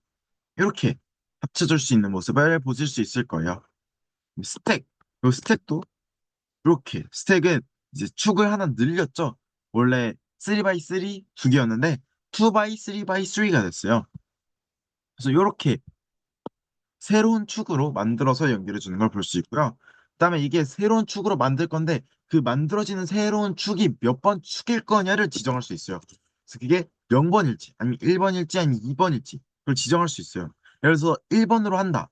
[SPEAKER 1] 이렇게 합쳐줄 수 있는 모습을 보실 수 있을 거예요. 스택, 요 스택도 이렇게 스택은 이제 축을 하나 늘렸죠. 원래 3x3 두 개였는데 2x3x3가 됐어요. 그래서 이렇게 새로운 축으로 만들어서 연결해 주는 걸 볼 수 있고요. 그다음에 이게 새로운 축으로 만들 건데 그 만들어지는 새로운 축이 몇 번 축일 거냐를 지정할 수 있어요. 그래서 그게 0번일지 아니면 1번일지 아니면 2번일지 그걸 지정할 수 있어요. 예를 들어서 1번으로 한다.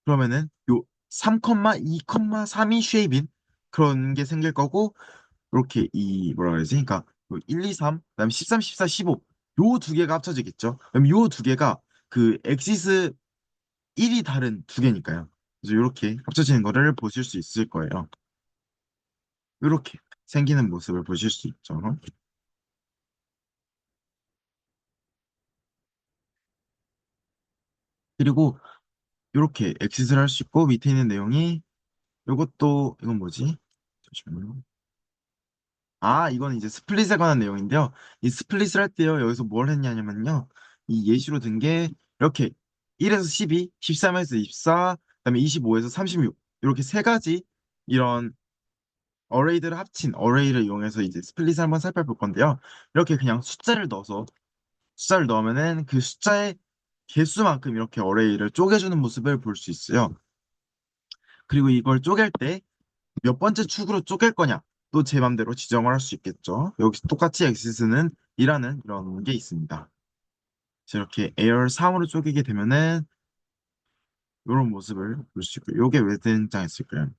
[SPEAKER 1] 그러면은 요 3, 2, 3이 쉐입인 그런 게 생길 거고 이렇게 이 뭐라 그러지? 그러니까 요 1, 2, 3, 그다음에 13, 14, 15 요 두 개가 합쳐지겠죠. 그럼 요 두 개가 그 엑시스 1이 다른 두 개니까요. 그래서 이렇게 합쳐지는 거를 보실 수 있을 거예요. 이렇게 생기는 모습을 보실 수 있죠. 그리고 이렇게 엑시스를 할 수 있고 밑에 있는 내용이 이것도 이건 뭐지? 잠시만요. 아, 이건 이제 스플릿에 관한 내용인데요. 이 스플릿을 할 때요, 여기서 뭘 했냐면요. 이 예시로 든 게 이렇게 1에서 12, 13에서 24, 그다음에 25에서 36 이렇게 세 가지 이런 어레이들을 합친 어레이를 이용해서 이제 스플릿을 한번 살펴볼 건데요. 이렇게 그냥 숫자를 넣으면은 그 숫자의 개수만큼 이렇게 어레이를 쪼개주는 모습을 볼 수 있어요. 그리고 이걸 쪼갤 때 몇 번째 축으로 쪼갤 거냐 또 제 맘대로 지정을 할 수 있겠죠. 여기 똑같이 엑시스는 이라는 이런 게 있습니다. 그래서 이렇게 에어 3으로 쪼개게 되면은 이런 모습을 볼 수 있고요. 이게 왜 등장했을까요?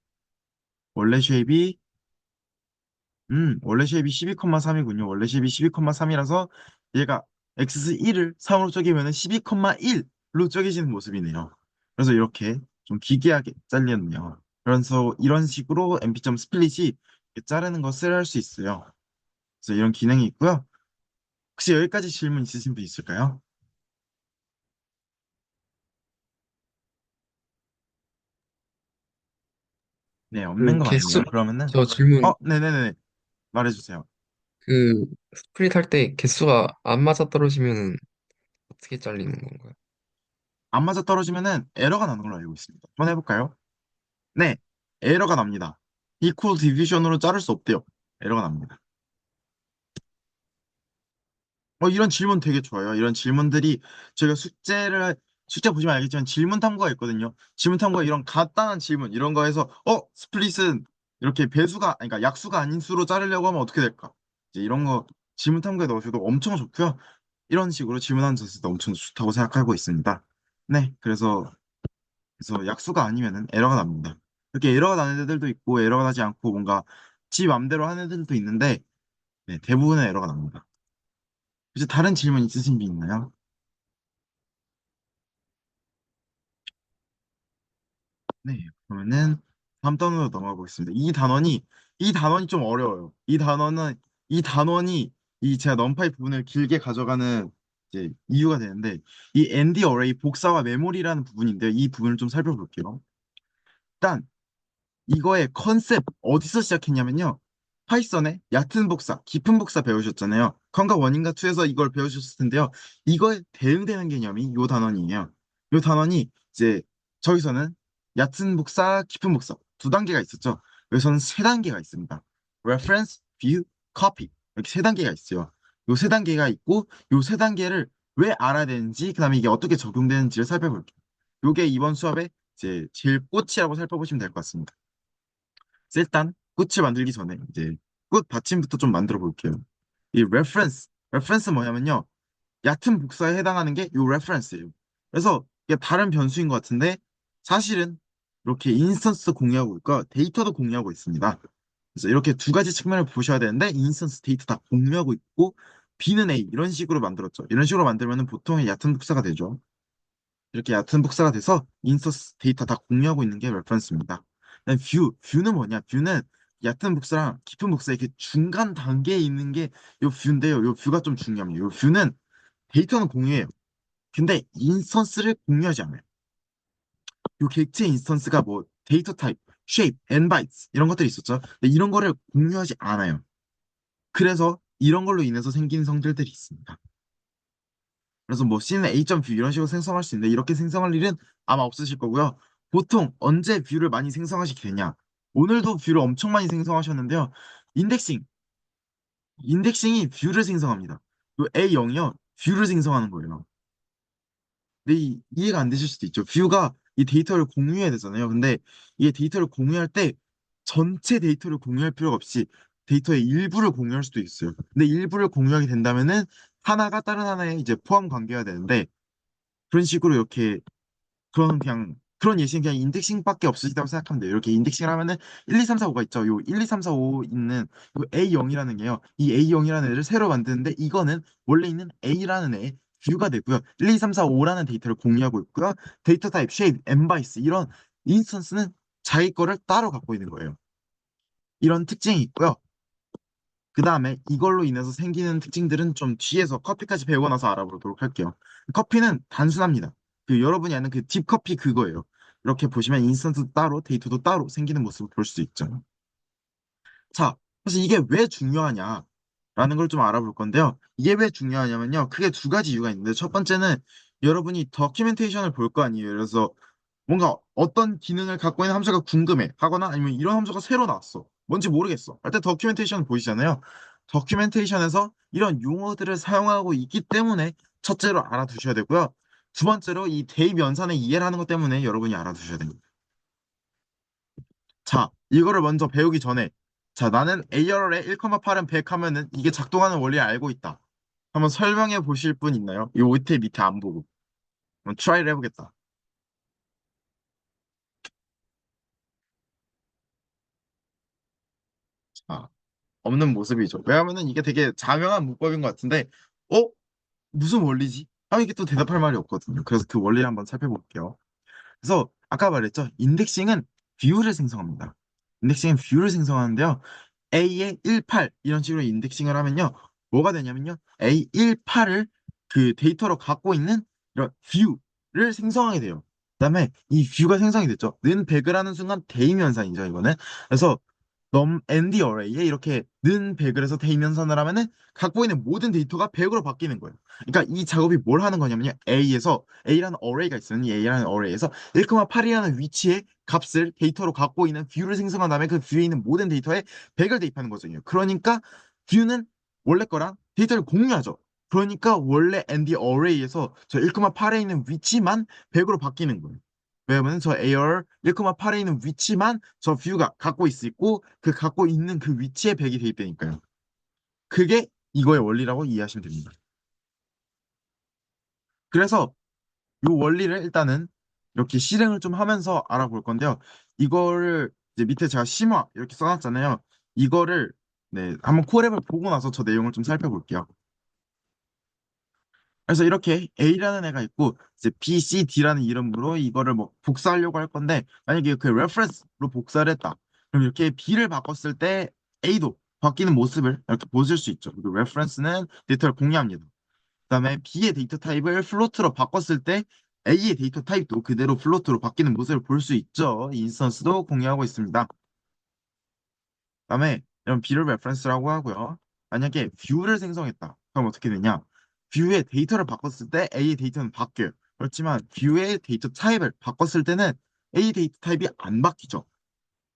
[SPEAKER 1] 원래 쉐입이 원래 쉐입이 12,3이군요. 원래 쉐입이 12,3이라서 얘가 x1을 3으로 쪼개면은 12,1로 쪼개지는 모습이네요. 그래서 이렇게 좀 기괴하게 잘렸네요. 그래서 이런 식으로 mp.split이 이렇게 자르는 것을 할 수 있어요. 그래서 이런 기능이 있고요. 혹시 여기까지 질문 있으신 분 있을까요? 네, 없는
[SPEAKER 3] 그
[SPEAKER 1] 것
[SPEAKER 3] 개수,
[SPEAKER 1] 같네요. 그러면은
[SPEAKER 3] 저 질문,
[SPEAKER 1] 네네네. 말해주세요.
[SPEAKER 3] 그 스플릿 할 때 개수가 안 맞아 떨어지면 어떻게 잘리는 건가요?
[SPEAKER 1] 안 맞아 떨어지면은 에러가 나는 걸로 알고 있습니다. 한번 해볼까요? 네, 에러가 납니다. equal division으로 자를 수 없대요. 에러가 납니다. 이런 질문 되게 좋아요. 이런 질문들이 저희가 숙제 보시면 알겠지만 질문 탐구가 있거든요. 질문 탐구가 이런 간단한 질문, 이런 거에서, 스플릿은 이렇게 배수가, 아니, 그러니까 약수가 아닌 수로 자르려고 하면 어떻게 될까? 이제 이런 거 질문 탐구에 넣으셔도 엄청 좋고요. 이런 식으로 질문하는 자세도 엄청 좋다고 생각하고 있습니다. 네, 그래서 약수가 아니면은 에러가 납니다. 이렇게 에러가 나는 애들도 있고 에러가 나지 않고 뭔가 지 맘대로 하는 애들도 있는데 네, 대부분은 에러가 납니다. 이제 다른 질문 있으신 분 있나요? 네, 그러면은 다음 단어로 넘어가 보겠습니다. 이 단원이 좀 어려워요. 이 단원이 이 제가 넘파이 부분을 길게 가져가는 이제 이유가 되는데 이 ND 어레이 복사와 메모리라는 부분인데요. 이 부분을 좀 살펴볼게요. 일단 이거의 컨셉 어디서 시작했냐면요. 파이썬의 얕은 복사, 깊은 복사 배우셨잖아요. 컨과 원인과 투에서 이걸 배우셨을 텐데요. 이거에 대응되는 개념이 요 단원이에요. 요 단원이 이제 저기서는 얕은 복사, 깊은 복사 두 단계가 있었죠. 여기서는 세 단계가 있습니다. reference, view, copy 이렇게 세 단계가 있어요. 요 세 단계가 있고 요 세 단계를 왜 알아야 되는지 그다음에 이게 어떻게 적용되는지를 살펴볼게요. 요게 이번 수업의 이제 제일 꽃이라고 살펴보시면 될 것 같습니다. 그래서 일단 꽃을 만들기 전에 이제 꽃 받침부터 좀 만들어 볼게요. 이 reference 뭐냐면요. 얕은 복사에 해당하는 게 이 reference예요. 그래서 이게 다른 변수인 것 같은데 사실은 이렇게 인스턴스 공유하고 있고 데이터도 공유하고 있습니다. 그래서 이렇게 두 가지 측면을 보셔야 되는데 인스턴스 데이터 다 공유하고 있고 B는 A 이런 식으로 만들었죠. 이런 식으로 만들면 보통의 얕은 복사가 되죠. 이렇게 얕은 복사가 돼서 인서스 데이터 다 공유하고 있는 게 레퍼런스입니다. 그다음 뷰는 뭐냐? 뷰는 얕은 복사랑 깊은 복사 이렇게 중간 단계에 있는 게 요 뷰인데요. 요 뷰가 좀 중요합니다. 요 뷰는 데이터는 공유해요. 근데 인스턴스를 공유하지 않아요. 요 객체 인스턴스가 뭐 데이터 타입, 쉐입, n 바이트 이런 것들이 있었죠. 근데 이런 거를 공유하지 않아요. 그래서 이런 걸로 인해서 생긴 성질들이 있습니다. 그래서 뭐 C는 A.뷰 이런 식으로 생성할 수 있는데 이렇게 생성할 일은 아마 없으실 거고요. 보통 언제 뷰를 많이 생성하시게 되냐? 오늘도 뷰를 엄청 많이 생성하셨는데요. 인덱싱, 인덱싱이 뷰를 생성합니다. 그 A0이요, 뷰를 생성하는 거예요. 근데 이해가 안 되실 수도 있죠. 뷰가 이 데이터를 공유해야 되잖아요. 근데 이 데이터를 공유할 때 전체 데이터를 공유할 필요가 없이 데이터의 일부를 공유할 수도 있어요. 근데 일부를 공유하게 된다면은 하나가 다른 하나에 이제 포함 관계가 되는데 그런 식으로 이렇게 그런 예시는 그냥 인덱싱밖에 없으시다고 생각하면 돼요. 이렇게 인덱싱을 하면은 1, 2, 3, 4, 5가 있죠. 요 1, 2, 3, 4, 5 있는 요 A0이라는 게요. 이 A0이라는 애를 새로 만드는데 이거는 원래 있는 A라는 애 뷰가 되고요. 1, 2, 3, 4, 5라는 데이터를 공유하고 있고요. 데이터 타입, 쉐입, 엠바이스 이런 인스턴스는 자기 거를 따로 갖고 있는 거예요. 이런 특징이 있고요. 그 다음에 이걸로 인해서 생기는 특징들은 좀 뒤에서 커피까지 배우고 나서 알아보도록 할게요. 커피는 단순합니다. 그 여러분이 아는 그 딥커피 그거예요. 이렇게 보시면 인스턴트도 따로 데이터도 따로 생기는 모습을 볼 수 있죠. 자, 사실 이게 왜 중요하냐라는 걸 좀 알아볼 건데요. 이게 왜 중요하냐면요. 크게 두 가지 이유가 있는데 첫 번째는 여러분이 더큐멘테이션을 볼 거 아니에요. 그래서 뭔가 어떤 기능을 갖고 있는 함수가 궁금해 하거나 아니면 이런 함수가 새로 나왔어. 뭔지 모르겠어. 할 때 더큐멘테이션 보이시잖아요. 더큐멘테이션에서 이런 용어들을 사용하고 있기 때문에 첫째로 알아두셔야 되고요. 두 번째로 이 대입 연산의 이해를 하는 것 때문에 여러분이 알아두셔야 됩니다. 자, 이거를 먼저 배우기 전에 자, 나는 AR의 1,8은 100 하면은 이게 작동하는 원리를 알고 있다. 한번 설명해 보실 분 있나요? 이 밑에 안 보고. 한번 트라이를 해보겠다. 자, 없는 모습이죠. 왜냐하면은 이게 되게 자명한 문법인 것 같은데, 어? 무슨 원리지? 이게 또 대답할 말이 없거든요. 그래서 그 원리를 한번 살펴볼게요. 그래서 아까 말했죠. 인덱싱은 뷰를 생성합니다. 인덱싱은 뷰를 생성하는데요. A의 18 이런 식으로 인덱싱을 하면요. 뭐가 되냐면요. A 18을 그 데이터로 갖고 있는 이런 뷰를 생성하게 돼요. 그다음에 이 뷰가 생성이 됐죠. 는 100을 하는 순간 대임 현상이죠, 이거는. 그래서 ND 어레이에 이렇게 는 100을 해서 대이면선을 하면은 갖고 있는 모든 데이터가 100으로 바뀌는 거예요. 그러니까 이 작업이 뭘 하는 거냐면요. A라는 어레이가 있어요. 이 A라는 어레이에서 1,8이라는 위치의 값을 데이터로 갖고 있는 뷰를 생성한 다음에 그 뷰에 있는 모든 데이터에 100을 대입하는 거거든요. 그러니까 뷰는 원래 거랑 데이터를 공유하죠. 그러니까 원래 ND 어레이에서 저 1,8에 있는 위치만 100으로 바뀌는 거예요. 왜냐면 저 AR 1,8에 있는 위치만 저 뷰가 갖고 있고 그 갖고 있는 그 위치에 100이 대입되니까요. 그게 이거의 원리라고 이해하시면 됩니다. 그래서 이 원리를 일단은 이렇게 실행을 좀 하면서 알아볼 건데요. 이거를 이제 밑에 제가 심화 이렇게 써놨잖아요. 이거를 네, 한번 코랩을 보고 나서 저 내용을 좀 살펴볼게요. 그래서 이렇게 A라는 애가 있고 이제 B, C, D라는 이름으로 이거를 뭐 복사하려고 할 건데 만약에 그 레퍼런스로 복사를 했다. 그럼 이렇게 B를 바꿨을 때 A도 바뀌는 모습을 이렇게 보실 수 있죠. 그리고 레퍼런스는 데이터를 공유합니다. 그다음에 B의 데이터 타입을 플로트로 바꿨을 때 A의 데이터 타입도 그대로 플로트로 바뀌는 모습을 볼 수 있죠. 이 인스턴스도 공유하고 있습니다. 그다음에 이런 B를 레퍼런스라고 하고요. 만약에 뷰를 생성했다. 그럼 어떻게 되냐? 뷰의 데이터를 바꿨을 때 A의 데이터는 바뀌어요. 그렇지만 뷰의 데이터 타입을 바꿨을 때는 A 데이터 타입이 안 바뀌죠.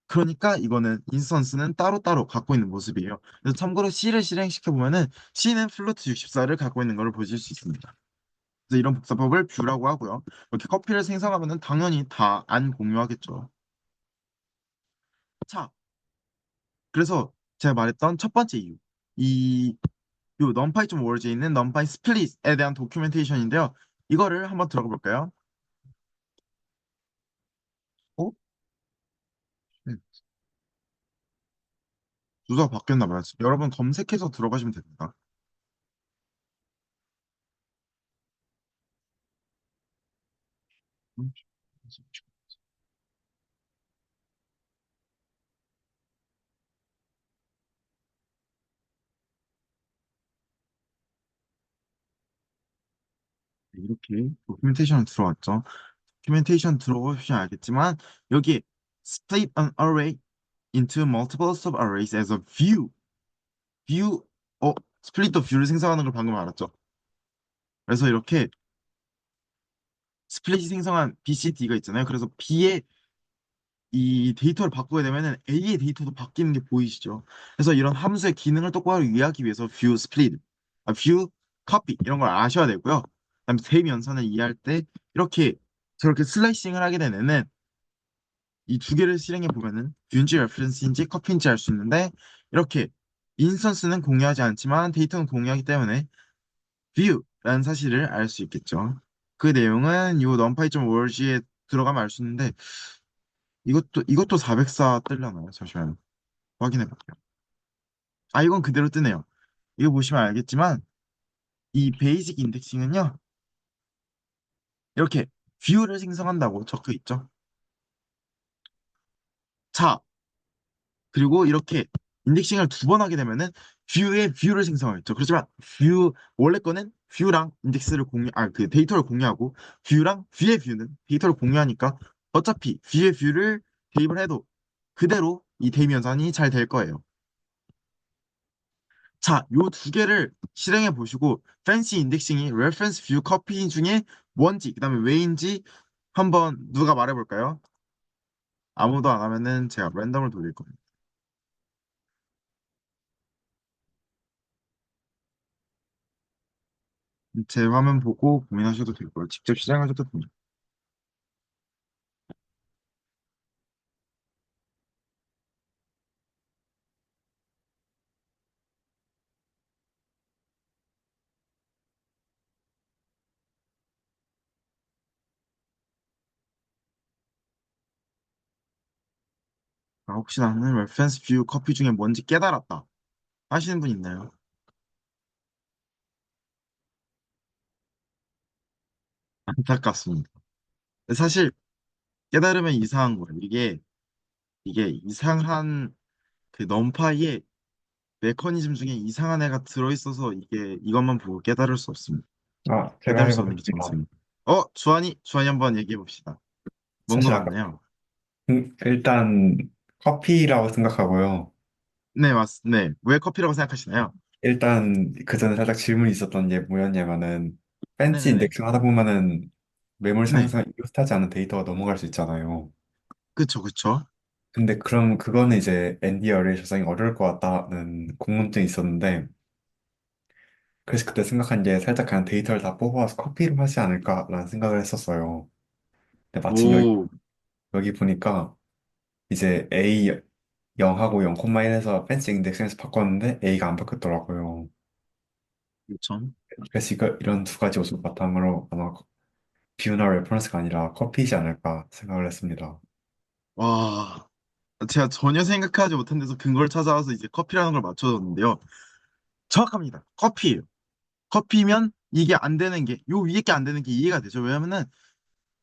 [SPEAKER 1] 그러니까 이거는 인스턴스는 따로따로 갖고 있는 모습이에요. 그래서 참고로 C를 실행시켜 보면은 C는 플로트 64를 갖고 있는 걸 보실 수 있습니다. 그래서 이런 복사법을 뷰라고 하고요. 이렇게 커피를 생성하면은 당연히 다 안 공유하겠죠. 자, 그래서 제가 말했던 첫 번째 이유. 이 요 numpy.org에 있는 numpy split에 대한 도큐멘테이션인데요. 이거를 한번 들어가 볼까요? 어? 네, 주소가 바뀌었나 봐요. 여러분 검색해서 들어가시면 됩니다. 이렇게 도큐멘테이션 들어왔죠. 도큐멘테이션 들어보시면 알겠지만 여기 split an array into multiple subarrays as a view. view split the view를 생성하는 걸 방금 알았죠. 그래서 이렇게 스플릿이 생성한 B, C, D가 있잖아요. 그래서 B의 이 데이터를 바꾸게 되면은 A의 데이터도 바뀌는 게 보이시죠? 그래서 이런 함수의 기능을 똑바로 이해하기 위해서 view split, view copy 이런 걸 아셔야 되고요. 그다음에 대면선을 이해할 때 이렇게 저렇게 슬라이싱을 하게 되면은 이 두 개를 실행해 보면은 뷰인지 레퍼런스인지 커피인지 알 수 있는데 이렇게 인스턴스는 공유하지 않지만 데이터는 공유하기 때문에 view라는 사실을 알 수 있겠죠. 그 내용은 이 numpy.org에 들어가면 알 수 있는데 이것도 404 뜨려나요? 잠시만요. 확인해 볼게요. 아, 이건 그대로 뜨네요. 이거 보시면 알겠지만 이 베이직 인덱싱은요. 이렇게 뷰를 생성한다고 적혀 있죠. 자, 그리고 이렇게 인덱싱을 두 번 하게 되면은 뷰의 뷰를 생성하겠죠. 그렇지만 뷰 원래 거는 뷰랑 인덱스를 그 데이터를 공유하고 뷰랑 뷰의 뷰는 데이터를 공유하니까 어차피 뷰의 뷰를 대입을 해도 그대로 이 대입 연산이 잘 될 거예요. 자, 요 두 개를 실행해 보시고 팬시 인덱싱이 reference view copy 중에 뭔지 그다음에 왜인지 한번 누가 말해 볼까요? 아무도 안 하면은 제가 랜덤을 돌릴 겁니다. 제 화면 보고 고민하셔도 되고요. 직접 실행하셔도 됩니다. 아, 혹시 나는 reference view copy 중에 뭔지 깨달았다 하시는 분 있나요? 안타깝습니다. 사실 깨달으면 이상한 거예요. 이게 이상한 그 넘파이의 메커니즘 중에 이상한 애가 들어있어서 이것만 보고 깨달을 수 없습니다.
[SPEAKER 2] 아, 제가
[SPEAKER 1] 깨달을 수 없는 게
[SPEAKER 2] 해보겠습니다.
[SPEAKER 1] 정상입니다. 주한이 한번 얘기해 봅시다. 뭔 거
[SPEAKER 2] 사실 아까
[SPEAKER 1] 같나요?
[SPEAKER 2] 일단 커피라고 생각하고요.
[SPEAKER 1] 네. 왜 커피라고 생각하시나요?
[SPEAKER 2] 일단 그 전에 살짝 질문이 있었던 게 뭐였냐면은 팬시
[SPEAKER 1] 네네네.
[SPEAKER 2] 인덱싱 하다 보면은
[SPEAKER 1] 네.
[SPEAKER 2] 매몰상에서 이웃하지 않은 데이터가 넘어갈 수 있잖아요.
[SPEAKER 1] 그쵸, 그쵸.
[SPEAKER 2] 근데 그럼 그거는 이제 NDR에 저장이 어려울 것 같다는 궁금증이 있었는데 그래서 그때 생각한 게 살짝 그냥 데이터를 다 뽑아서 커피로 하지 않을까라는 생각을 했었어요. 근데 마침
[SPEAKER 1] 오,
[SPEAKER 2] 여기 보니까 이제 A 0하고 0,1에서 팬시 인덱싱에서 바꿨는데 A가 안 바뀌었더라고요.
[SPEAKER 1] 그쵸.
[SPEAKER 2] 그래서 이런 두 가지 요소 바탕으로 아마 뷰나 레퍼런스가 아니라 커피이지 않을까 생각을 했습니다.
[SPEAKER 1] 와, 제가 전혀 생각하지 못한 데서 근거를 찾아와서 이제 커피라는 걸 맞춰줬는데요. 정확합니다. 커피예요. 커피면 이게 안 되는 게, 요 위에 게 안 되는 게 이해가 되죠. 왜냐면은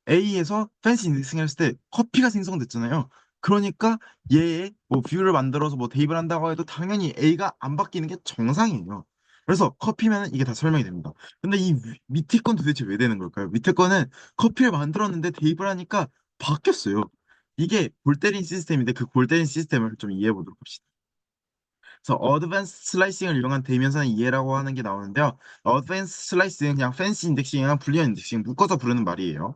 [SPEAKER 1] A에서 팬시 인덱싱 했을 때 커피가 생성됐잖아요. 그러니까 얘의 뭐 뷰를 만들어서 뭐 대입을 한다고 해도 당연히 A가 안 바뀌는 게 정상이에요. 그래서 커피면 이게 다 설명이 됩니다. 근데 이 밑에 건 도대체 왜 되는 걸까요? 밑에 거는 커피를 만들었는데 대입을 하니까 바뀌었어요. 이게 골 때린 시스템인데 그 골 때린 시스템을 좀 이해해 보도록 합시다. 그래서 어드밴스 슬라이싱을 이용한 대면선 이해라고 하는 게 나오는데요. 어드밴스 슬라이싱은 그냥 팬시 인덱싱이랑 불리한 인덱싱 묶어서 부르는 말이에요.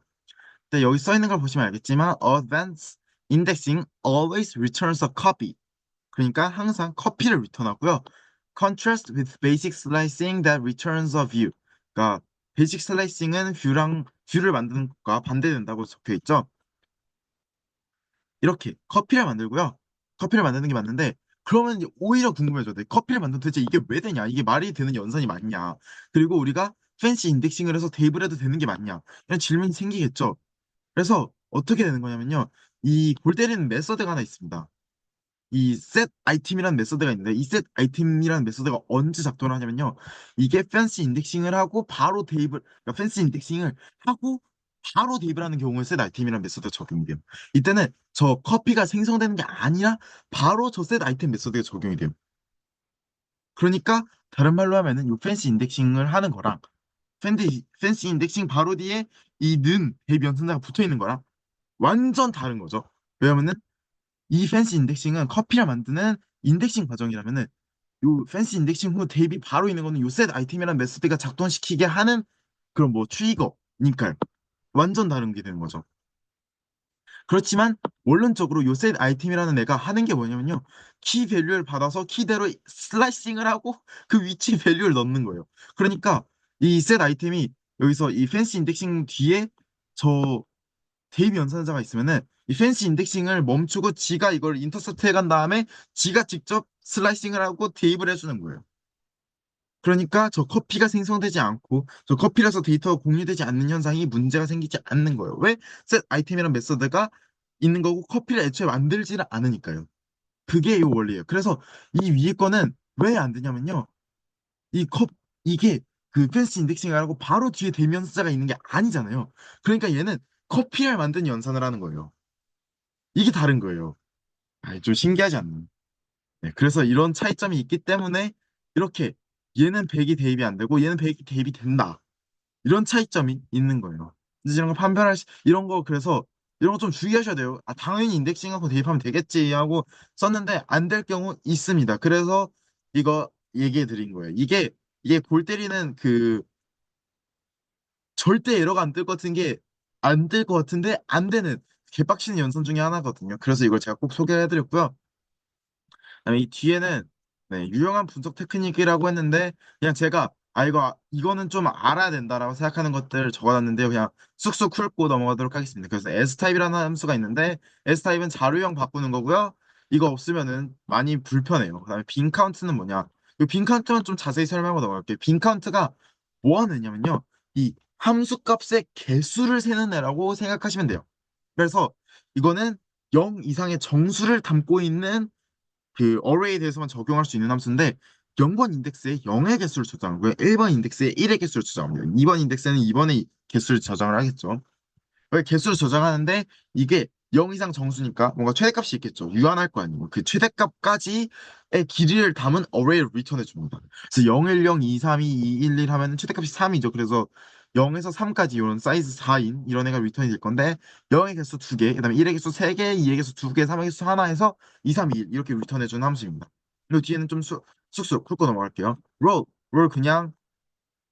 [SPEAKER 1] 네, 여기 써 있는 걸 보시면 알겠지만 advanced indexing always returns a copy. 그러니까 항상 커피를 리턴하고요. contrast with basic slicing that returns a view. 그러니까 베이직 슬라이싱은 뷰를 만드는 것과 반대된다고 적혀 있죠. 이렇게 커피를 만들고요. 커피를 만드는 게 맞는데 그러면 이제 오히려 궁금해져. 내 커피를 만든 도대체 이게 왜 되냐? 이게 말이 되는 연산이 맞냐? 그리고 우리가 팬시 인덱싱을 해서 대입을 해도 되는 게 맞냐? 이런 질문이 생기겠죠. 그래서 어떻게 되는 거냐면요. 이 골 때리는 메서드가 하나 있습니다. 이 set 아이템이라는 메서드가 있는데 이 set 아이템이라는 메서드가 언제 작동을 하냐면요. 이게 팬시 인덱싱을 하고 바로 대입을 그러니까 팬시 인덱싱을 하고 바로 대입을 하는 경우에 셋 아이템이라는 메소드가 적용이 돼요. 이때는 저 커피가 생성되는 게 아니라 바로 저 셋 아이템 메소드가 적용이 돼요. 그러니까 다른 말로 하면은 요 팬시 인덱싱을 하는 거랑 팬시 인덱싱 바로 뒤에 이 는 대입 연산자가 붙어 있는 거랑 완전 다른 거죠. 왜냐면은 이 팬시 인덱싱은 커피를 만드는 인덱싱 과정이라면은 요 팬시 인덱싱 후 대입이 바로 있는 거는 요 셋 아이템이라는 메소드가 작동시키게 하는 그런 뭐 트리거니까요. 완전 다른 게 되는 거죠. 그렇지만 원론적으로 요 셋 아이템이라는 애가 하는 게 뭐냐면요. 키 밸류를 받아서 키대로 슬라이싱을 하고 그 위치 밸류를 넣는 거예요. 그러니까 이 셋 아이템이 여기서 이 팬시 인덱싱 뒤에 저 대입 연산자가 있으면은 이 팬시 인덱싱을 멈추고 지가 이걸 인터셉트 해간 다음에 지가 직접 슬라이싱을 하고 대입을 해주는 거예요. 그러니까 저 커피가 생성되지 않고 저 커피라서 데이터가 공유되지 않는 현상이 문제가 생기지 않는 거예요. 왜? 셋 아이템이라는 메서드가 있는 거고 커피를 애초에 만들지를 않으니까요. 그게 이 원리예요. 그래서 이 위에 거는 왜 안 되냐면요. 이 컵, 이게 그 펜스 인덱싱이라고 바로 뒤에 대면 숫자가 있는 게 아니잖아요. 그러니까 얘는 커피를 만든 연산을 하는 거예요. 이게 다른 거예요. 아, 좀 신기하지 않나요? 네, 그래서 이런 차이점이 있기 때문에 이렇게 얘는 100이 대입이 안 되고 얘는 100이 대입이 된다. 이런 차이점이 있는 거예요. 그래서 이런 거 이런 거 그래서 이런 거 좀 주의하셔야 돼요. 아, 당연히 인덱싱하고 대입하면 되겠지 하고 썼는데 안 될 경우 있습니다. 그래서 이거 얘기해 드린 거예요. 이게 골 때리는 그 절대 에러가 안 뜰 것 같은 게 안 뜰 것 같은데 안 되는 개빡치는 연산 중에 하나거든요. 그래서 이걸 제가 꼭 소개해 드렸고요. 그다음에 이 뒤에는 네, 유용한 분석 테크닉이라고 했는데 그냥 제가 이거는 좀 알아야 된다라고 생각하는 것들을 적어놨는데요. 그냥 쑥쑥 훑고 넘어가도록 하겠습니다. 그래서 S타입이라는 함수가 있는데 S타입은 자료형 바꾸는 거고요. 이거 없으면은 많이 불편해요. 그다음에 빈 카운트는 뭐냐? 이빈 카운트만 좀 자세히 설명하고 넘어갈게요. 빈 카운트가 뭐 하느냐면요. 이 함수 값의 개수를 세는 애라고 생각하시면 돼요. 그래서 이거는 0 이상의 정수를 담고 있는 그 어레이에 대해서만 적용할 수 있는 함수인데 0번 인덱스에 0의 개수를 저장하고요. 1번 인덱스에 1의 개수를 저장합니다. 2번 인덱스에는 2번의 개수를 저장을 하겠죠. 왜 개수를 저장하는데 이게 0 이상 정수니까 뭔가 최대값이 있겠죠. 유한할 거 아니에요. 그 최대값까지의 길이를 담은 어레이를 리턴해 줍니다. 그래서 0, 1, 0, 2, 3, 2, 2, 1, 1 하면 최대값이 3이죠. 그래서 0에서 3까지 이런 사이즈 4인 이런 애가 리턴이 될 건데 0의 개수 2개, 그다음에 1의 개수 3개, 2의 개수 2개, 3의 개수 하나 해서 2, 3, 2, 1 이렇게 리턴해 주는 함수입니다. 그리고 뒤에는 좀 쑥쑥 훑고 넘어갈게요. 롤 그냥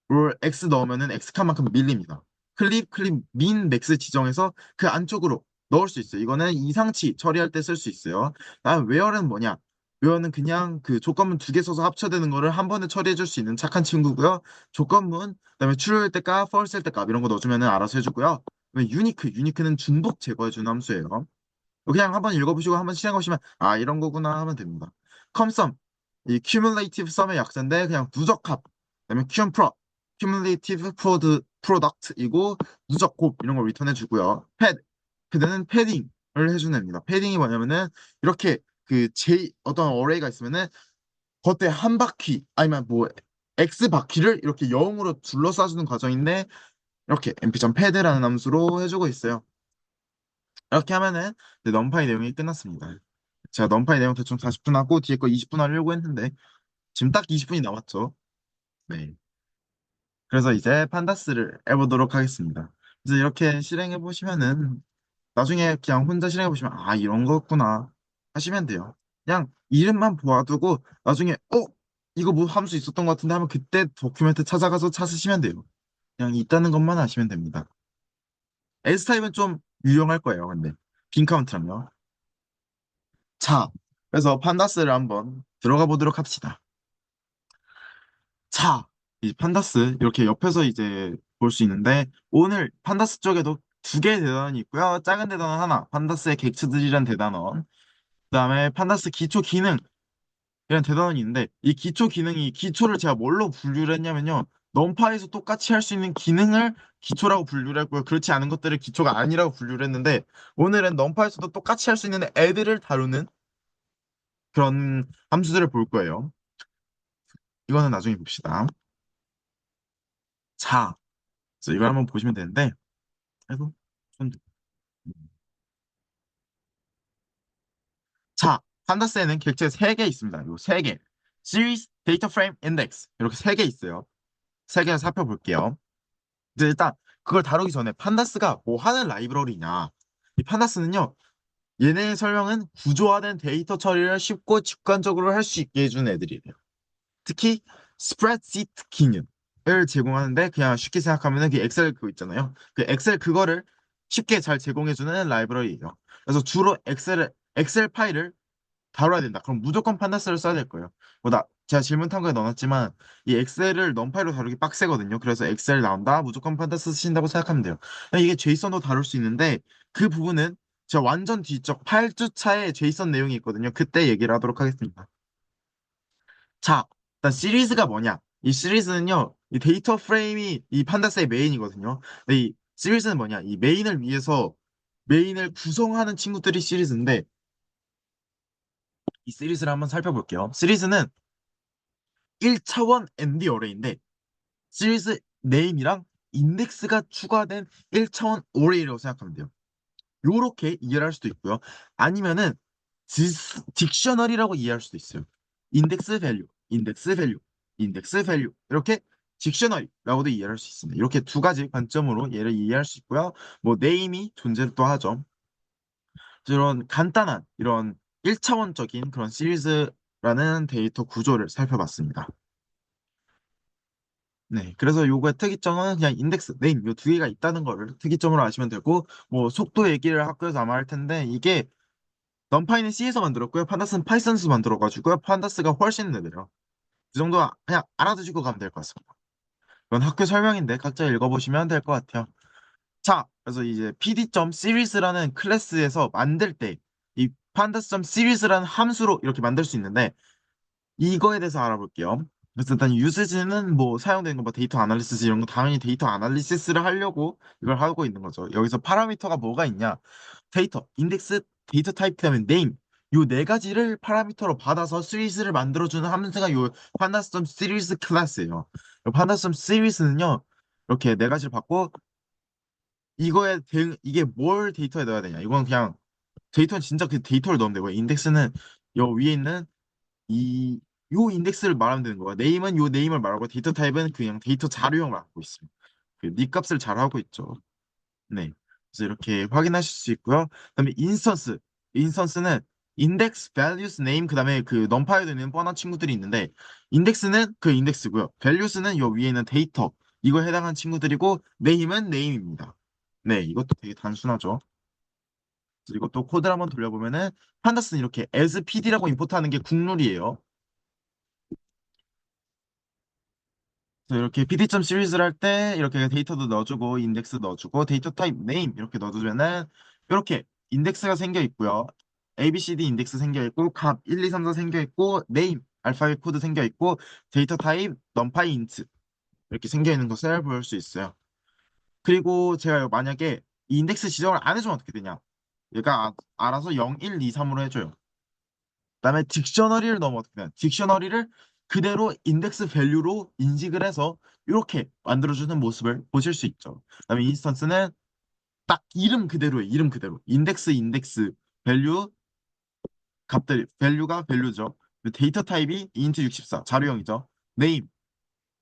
[SPEAKER 1] 롤 X 넣으면은 X 칸만큼 밀립니다. 클립, 민, 맥스 지정해서 그 안쪽으로 넣을 수 있어요. 이거는 이상치 처리할 때 쓸 수 있어요. 다음 웨어는 뭐냐? 웨어는 그냥 그 조건문 2개 써서 합쳐되는 거를 한 번에 처리해 줄 수 있는 착한 친구고요. 조건문, 그다음에 true일 때 값, false일 때 값 이런 거 넣어주면은 알아서 해주고요. 그다음에 유니크는 중복 제거해 주는 함수예요. 그냥 한번 읽어보시고 한번 실행해 보시면 아 이런 거구나 하면 됩니다. 컴썸 이 cumulative sum의 약자인데 그냥 누적합 그다음에 cumulative product이고 누적 곱 이런 걸 리턴해 주고요. 패드는 패딩을 해주는 애입니다. 패딩이 뭐냐면은 이렇게 그 어떤 어레이가 있으면은 겉에 한 바퀴 아니면 뭐 X 바퀴를 이렇게 0으로 둘러싸주는 과정인데 이렇게 mp.padd라는 함수로 해주고 있어요. 이렇게 하면은 이제 넘파이 내용이 끝났습니다. 제가 넘파이 내용 대충 40분 하고 뒤에 거 20분 하려고 했는데 지금 딱 20분이 남았죠. 네. 그래서 이제 판다스를 해보도록 하겠습니다. 그래서 이렇게 실행해 보시면은 나중에 그냥 혼자 실행해 보시면 아 이런 거였구나 하시면 돼요. 그냥 이름만 보아두고 나중에 이거 뭐 함수 있었던 것 같은데 하면 그때 도큐멘트 찾아가서 찾으시면 돼요. 그냥 있다는 것만 아시면 됩니다. S타입은 좀 유용할 거예요. 근데 빈 카운트랑요. 자, 그래서 판다스를 한번 들어가 보도록 합시다. 자, 이 판다스 이렇게 옆에서 이제 볼 수 있는데 오늘 판다스 쪽에도 두 개의 대단원이 있고요. 작은 대단원 하나, 판다스의 객츠들이란 대단원. 그다음에 판다스 기초 기능 이런 대단원이 있는데 이 기초 기능이 기초를 제가 뭘로 분류를 했냐면요. 넘파에서 똑같이 할 수 있는 기능을 기초라고 분류를 했고요. 그렇지 않은 것들을 기초가 아니라고 분류를 했는데 오늘은 넘파에서도 똑같이 할 수 있는 애들을 다루는 그런 함수들을 볼 거예요. 이거는 나중에 봅시다. 자, 그래서 이걸 한번 보시면 되는데 아이고, 손. 자, 판다스에는 객체 3개 있습니다. 요 3개. Series, Data Frame, Index. 이렇게 3개 있어요. 3개를 살펴볼게요. 이제 일단 그걸 다루기 전에 판다스가 뭐 하는 라이브러리냐. 이 판다스는요, 얘네의 설명은 구조화된 데이터 처리를 쉽고 직관적으로 할 수 있게 해준 애들이래요. 특히 스프레드시트 기능을 제공하는데 그냥 쉽게 생각하면은 그 엑셀 그거 있잖아요. 그 엑셀 그거를 쉽게 잘 제공해주는 라이브러리예요. 그래서 주로 엑셀 파일을 다뤄야 된다. 그럼 무조건 판다스를 써야 될 거예요. 제가 질문 탐구에 넣어놨지만 이 엑셀을 넘파이로 다루기 빡세거든요. 그래서 엑셀 나온다. 무조건 판다스 쓰신다고 생각하면 돼요. 이게 제이선도 다룰 수 있는데 그 부분은 제가 완전 뒤쪽 8주차에 제이선 내용이 있거든요. 그때 얘기를 하도록 하겠습니다. 자, 일단 시리즈가 뭐냐? 이 시리즈는요, 이 데이터 프레임이 이 판다스의 메인이거든요. 근데 이 시리즈는 뭐냐? 이 메인을 위해서 메인을 구성하는 친구들이 시리즈인데 이 시리즈를 한번 살펴볼게요. 시리즈는 1차원 ND 어레이인데 시리즈 네임이랑 인덱스가 추가된 1차원 어레이라고 생각하면 돼요. 요렇게 이해를 할 수도 있고요. 아니면은 딕셔너리라고 이해할 수도 있어요. 인덱스 밸류, 인덱스 밸류, 인덱스 밸류 이렇게 딕셔너리라고도 이해할 수 있습니다. 이렇게 두 가지 관점으로 얘를 이해할 수 있고요. 뭐 네임이 존재를 또 하죠. 이런 간단한 이런 1차원적인 그런 시리즈라는 데이터 구조를 살펴봤습니다. 네, 그래서 요거의 특이점은 그냥 인덱스, 네임 요 두 개가 있다는 거를 특이점으로 아시면 되고 뭐 속도 얘기를 학교에서 아마 할 텐데 이게 넌파이는 C에서 만들었고요. 판다스는 파이썬에서 만들어가지고요. 판다스가 훨씬 느려요. 그 정도 그냥 알아두시고 가면 될 것 같습니다. 이건 학교 설명인데 각자 읽어보시면 될 것 같아요. 자, 그래서 이제 pd.series라는 클래스에서 만들 때 이 pandas.series라는 함수로 이렇게 만들 수 있는데 이거에 대해서 알아볼게요. 그래서 일단 유스지는 뭐 사용되는 거뭐 데이터 아날리시스 이런 거 당연히 데이터 아날리시스를 하려고 이걸 하고 있는 거죠. 여기서 파라미터가 뭐가 있냐? 데이터, 인덱스, 데이터 타입 그다음에 네임 요 네 가지를 파라미터로 받아서 시리즈를 만들어주는 함수가 요 판다스점 시리즈 클래스예요. 요 판다스점 시리즈는요 이렇게 네 가지를 받고 이게 뭘 데이터에 넣어야 되냐? 이건 그냥 데이터는 진짜 그 데이터를 넣으면 되고요. 인덱스는 요 위에 있는 이 요 인덱스를 말하면 되는 거야. 네임은 요 네임을 말하고 데이터 타입은 그냥 데이터 자료형을 갖고 있습니다. 그네 값을 잘 하고 있죠. 네. 그래서 이렇게 확인하실 수 있고요. 그다음에 인스턴스는 index, values, name 그다음에 그 넘파에 되는 뻔한 친구들이 있는데 인덱스는 그 인덱스고요. values는 요 위에 있는 데이터 이거에 해당하는 친구들이고 name은 name입니다. 네, 이것도 되게 단순하죠. 그래서 이것도 코드를 한번 돌려보면은 판다스는 이렇게 as pd라고 임포트하는 게 국룰이에요. 그래서 이렇게 pd.series를 할 때 이렇게 데이터도 넣어주고 인덱스 넣어주고 데이터 타입 네임 이렇게 넣어주면은 이렇게 인덱스가 생겨 있고요. ABCD 인덱스 생겨 있고 값 1, 2, 3, 4 생겨 있고 네임 알파벳 코드 생겨 있고 데이터 타입 numpy int 이렇게 생겨 있는 것을 볼 수 있어요. 그리고 제가 만약에 이 인덱스 지정을 안 해주면 어떻게 되냐? 얘가 알아서 0, 1, 2, 3으로 해줘요. 그다음에 딕셔너리를 넣으면 어떻게 되냐? 딕셔너리를 그대로 인덱스 밸류로 인식을 해서 이렇게 만들어주는 모습을 보실 수 있죠. 그다음에 인스턴스는 딱 이름 그대로예요. 이름 그대로. 인덱스 밸류 값들 밸류가 밸류죠. 데이터 타입이 int 64 자료형이죠. 네임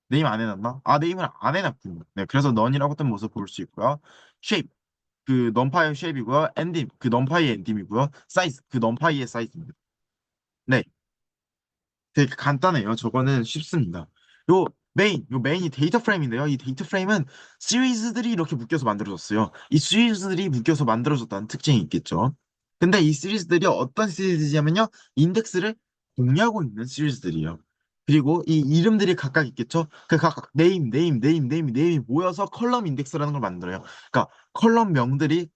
[SPEAKER 1] 네임 안 해놨나? 아 네임을 안 해놨군요. 네, 그래서 넌이라고 뜬 모습 볼 수 있고요. 쉐입 그 넘파이의 쉐입이고요. 엔딤 그 넘파이의 엔딤이고요. 사이즈 그 넘파이의 사이즈입니다. 네, 되게 간단해요. 저거는 쉽습니다. 요 메인이 데이터 프레임인데요. 이 데이터 프레임은 시리즈들이 이렇게 묶여서 만들어졌어요. 이 시리즈들이 묶여서 만들어졌다는 특징이 있겠죠. 근데 이 시리즈들이 어떤 시리즈냐면요. 인덱스를 공유하고 있는 시리즈들이에요. 그리고 이 이름들이 각각 있겠죠. 그 각각 네임이 모여서 컬럼 인덱스라는 걸 만들어요. 그러니까 컬럼명들이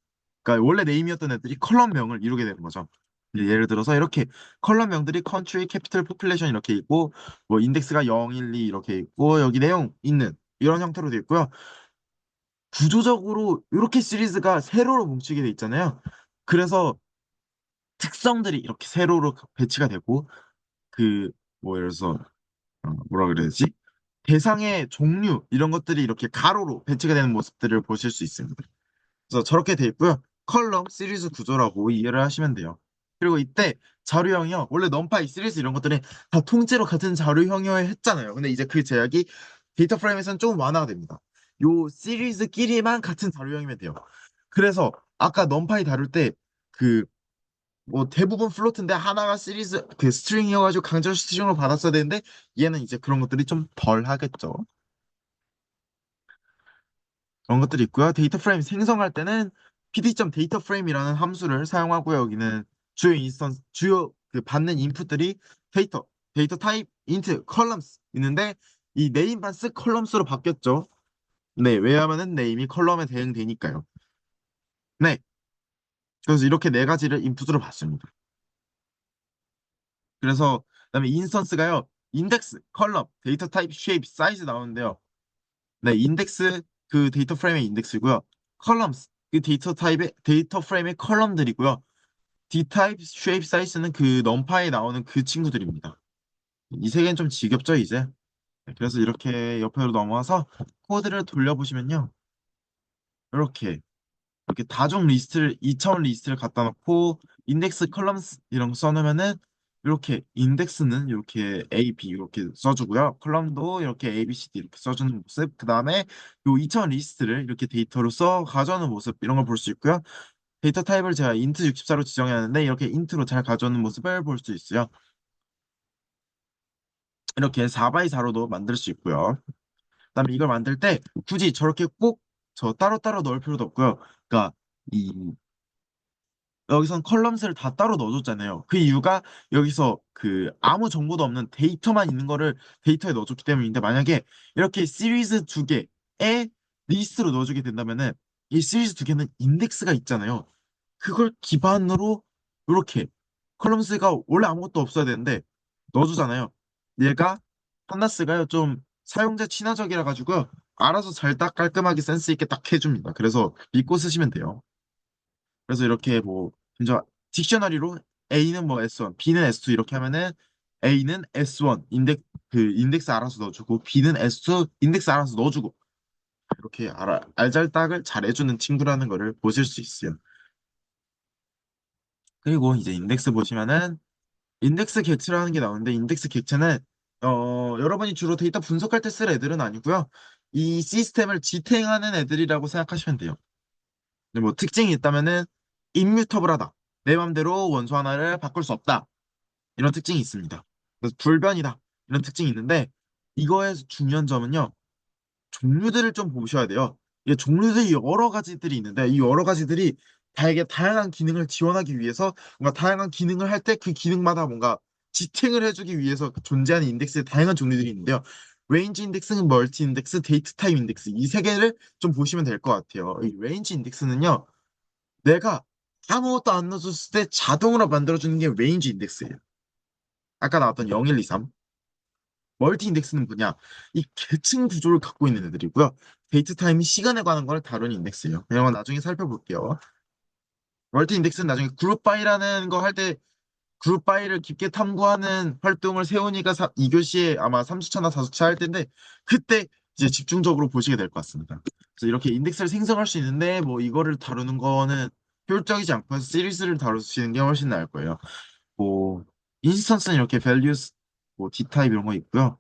[SPEAKER 1] 그러니까 원래 네임이었던 애들이 컬럼명을 이루게 되는 거죠. 예를 들어서 이렇게 컬럼명들이 country, capital, population 이렇게 있고 뭐 인덱스가 0, 1, 2 이렇게 있고 여기 내용 있는 이런 형태로 되어 있고요. 구조적으로 이렇게 시리즈가 세로로 뭉치게 돼 있잖아요. 그래서 특성들이 이렇게 세로로 배치가 되고 그 뭐 예를 들어서 뭐라 그래야 되지? 대상의 종류 이런 것들이 이렇게 가로로 배치가 되는 모습들을 보실 수 있습니다. 그래서 저렇게 돼 있고요. 컬럼 시리즈 구조라고 이해를 하시면 돼요. 그리고 이때 자료형이요. 원래 넘파이 시리즈 이런 것들은 다 통째로 같은 자료형이어야 했잖아요. 근데 이제 그 제약이 데이터 프레임에서는 조금 완화가 됩니다. 요 시리즈끼리만 같은 자료형이면 돼요. 그래서 아까 넘파이 다룰 때 그 뭐 대부분 플로트인데 하나가 시리즈 그 스트링이어가지고 강제로 스트링으로 받았어야 되는데 얘는 이제 그런 것들이 좀 덜 하겠죠. 그런 것들이 있고요. 데이터 프레임 생성할 때는 pd.data frame이라는 함수를 사용하고요. 여기는 주요 인스턴스, 주요 그 받는 인풋들이 데이터 타입, 인트, 컬럼스 있는데 이 네임만 쓱 컬럼스로 바뀌었죠. 네, 왜냐하면은 네임이 컬럼에 대응되니까요. 네, 그래서 이렇게 네 가지를 인풋으로 받습니다. 그래서 그다음에 인스턴스가요. 인덱스, 컬럼, 데이터 타입, 쉐입, 사이즈 나오는데요. 네, 인덱스 그 데이터 프레임의 인덱스고요. 컬럼스 그 데이터 프레임의 컬럼들이고요. D타입, 쉐입, 사이즈는 그 넘파에 나오는 그 친구들입니다. 이 세 개는 좀 지겹죠, 이제. 네, 그래서 이렇게 옆으로 넘어와서 코드를 돌려보시면요. 이렇게 다중 리스트를 2차원 리스트를 갖다 놓고 인덱스 컬럼스 이런 거 써놓으면은 이렇게 인덱스는 이렇게 A, B 이렇게 써주고요. 컬럼도 이렇게 A, B, C, D 이렇게 써주는 모습. 그 다음에 요 2차원 리스트를 이렇게 데이터로 써 가져오는 모습 이런 걸 볼 수 있고요. 데이터 타입을 제가 int 64로 지정해야 하는데 이렇게 int로 잘 가져오는 모습을 볼 수 있어요. 이렇게 4x 4로도 만들 수 있고요. 그다음에 이걸 만들 때 굳이 저렇게 꼭 저 따로따로 넣을 필요도 없고요. 그러니까 이 여기선 컬럼스를 다 따로 넣어줬잖아요. 그 이유가 여기서 그 아무 정보도 없는 데이터만 있는 거를 데이터에 넣어줬기 때문인데 만약에 이렇게 시리즈 두 개의 리스트로 넣어주게 된다면은 이 시리즈 두 개는 인덱스가 있잖아요. 그걸 기반으로 이렇게 컬럼스가 원래 아무것도 없어야 되는데 넣어주잖아요. 얘가 판다스가요 좀 사용자 친화적이라 가지고 알아서 잘 딱 깔끔하게 센스 있게 딱 해줍니다. 그래서 믿고 쓰시면 돼요. 그래서 이렇게 뭐 먼저 딕셔너리로 A는 뭐 S1, B는 S2 이렇게 하면은 A는 S1 인덱스 알아서 넣어주고 B는 S2 인덱스 알아서 넣어주고 이렇게 알잘딱을 잘 해주는 친구라는 거를 보실 수 있어요. 그리고 이제 인덱스 보시면은 인덱스 객체라는 게 나오는데 인덱스 객체는 여러분이 주로 데이터 분석할 때 쓸 애들은 아니고요. 이 시스템을 지탱하는 애들이라고 생각하시면 돼요. 근데 뭐 특징이 있다면은 임뮤터블하다. 내 맘대로 원소 하나를 바꿀 수 없다. 이런 특징이 있습니다. 그래서 불변이다. 이런 특징이 있는데 이거에서 중요한 점은요. 종류들을 좀 보셔야 돼요. 이게 종류들이 여러 가지들이 있는데 이 여러 가지들이 다양한 기능을 지원하기 위해서 뭔가 다양한 기능을 할 때 그 기능마다 뭔가 지탱을 해주기 위해서 존재하는 인덱스의 다양한 종류들이 있는데요. 레인지 인덱스는 멀티 인덱스, 데이트 타임 인덱스 이 세 개를 좀 보시면 될 것 같아요. 이 레인지 인덱스는요. 내가 아무것도 안 넣어줬을 때 자동으로 만들어주는 게 레인지 인덱스예요. 아까 나왔던 0, 1, 2, 3. 멀티 인덱스는 뭐냐? 이 계층 구조를 갖고 있는 애들이고요. 데이트 타임이 시간에 관한 걸 다루는 인덱스예요. 이런 건 나중에 살펴볼게요. 멀티 인덱스는 나중에 그룹 바이라는 거 할 때 그룹 바이를 깊게 탐구하는 활동을 세훈이가 2교시에 아마 3주차나 4주차 할 텐데 그때 이제 집중적으로 보시게 될 것 같습니다. 그래서 이렇게 인덱스를 생성할 수 있는데 뭐 이거를 다루는 거는 효율적이지 않고 해서 시리즈를 다루시는 게 훨씬 나을 거예요. 뭐 인스턴스는 이렇게 values 뭐 d타입 이런 거 있고요.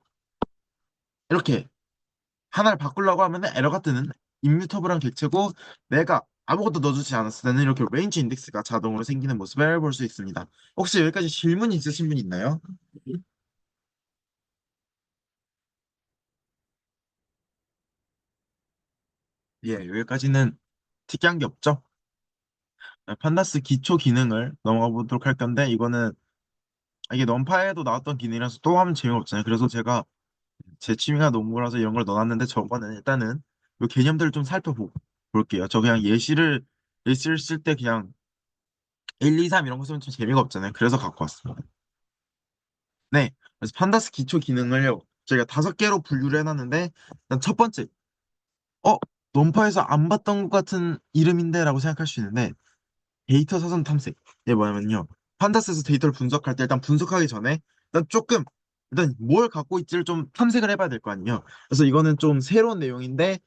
[SPEAKER 1] 이렇게 하나를 바꾸려고 하면 에러가 뜨는 임뮤터블한 객체고 내가 아무것도 넣어주지 않았을 때는 이렇게 레인지 인덱스가 자동으로 생기는 모습을 볼 수 있습니다. 혹시 여기까지 질문 있으신 분 있나요? 예, 여기까지는 특이한 게 없죠. 네, 판다스 기초 기능을 넘어가 보도록 할 건데 이거는 이게 넘파에도 나왔던 기능이라서 또 하면 재미없잖아요. 그래서 제가 제 취미가 농구라서 이런 걸 넣어놨는데 저거는 일단은 이 개념들을 좀 살펴볼게요. 저 그냥 예시를 쓸 때 그냥 1, 2, 3 이런 거 쓰면 좀 재미가 없잖아요. 그래서 갖고 왔습니다. 네. 그래서 판다스 기초 기능을요. 저희가 5개로 분류를 해놨는데 일단 첫 번째, 어? 논파에서 안 봤던 것 같은 이름인데 라고 생각할 수 있는데 데이터 사전 탐색. 이게 뭐냐면요. 판다스에서 데이터를 분석할 때 일단 분석하기 전에 일단 뭘 갖고 있지를 좀 탐색을 해봐야 될 거 아니에요. 그래서 이거는 좀 새로운 내용인데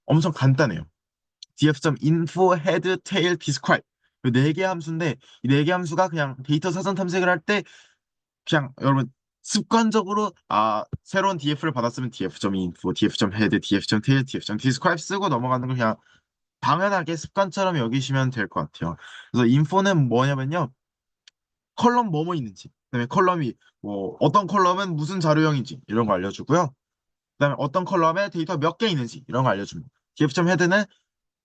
[SPEAKER 1] 엄청 간단해요. df.info, head, tail, describe. 이 네 개 함수인데 이 네 개 함수가 그냥 데이터 사전 탐색을 할 때 그냥 여러분 습관적으로 새로운 df를 받았으면 df.info, df.head, df.tail, df.describe 쓰고 넘어가는 걸 그냥 당연하게 습관처럼 여기시면 될 것 같아요. 그래서 info는 뭐냐면요. 컬럼 뭐뭐 있는지, 그다음에 컬럼이 뭐 어떤 컬럼은 무슨 자료형인지 이런 거 알려주고요. 그다음에 어떤 컬럼에 데이터 몇 개 있는지 이런 거 알려줍니다. df.head는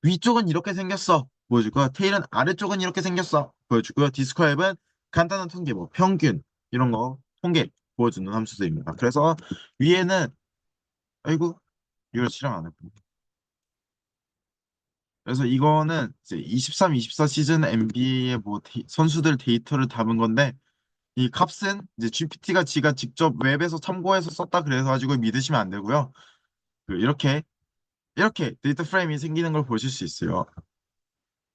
[SPEAKER 1] 위쪽은 이렇게 생겼어 보여주고요. 테일은 아래쪽은 이렇게 생겼어 보여주고요. 디스크라이브는 간단한 통계, 뭐 평균 이런 거 통계 보여주는 함수들입니다. 그래서 위에는 아이고 이걸 실행 안 했고. 그래서 이거는 이제 23, 24 시즌 NBA의 뭐 선수들 데이터를 담은 건데 이 값은 이제 GPT가 지가 직접 웹에서 참고해서 썼다 그래서 가지고 믿으시면 안 되고요. 이렇게 데이터 프레임이 생기는 걸 보실 수 있어요.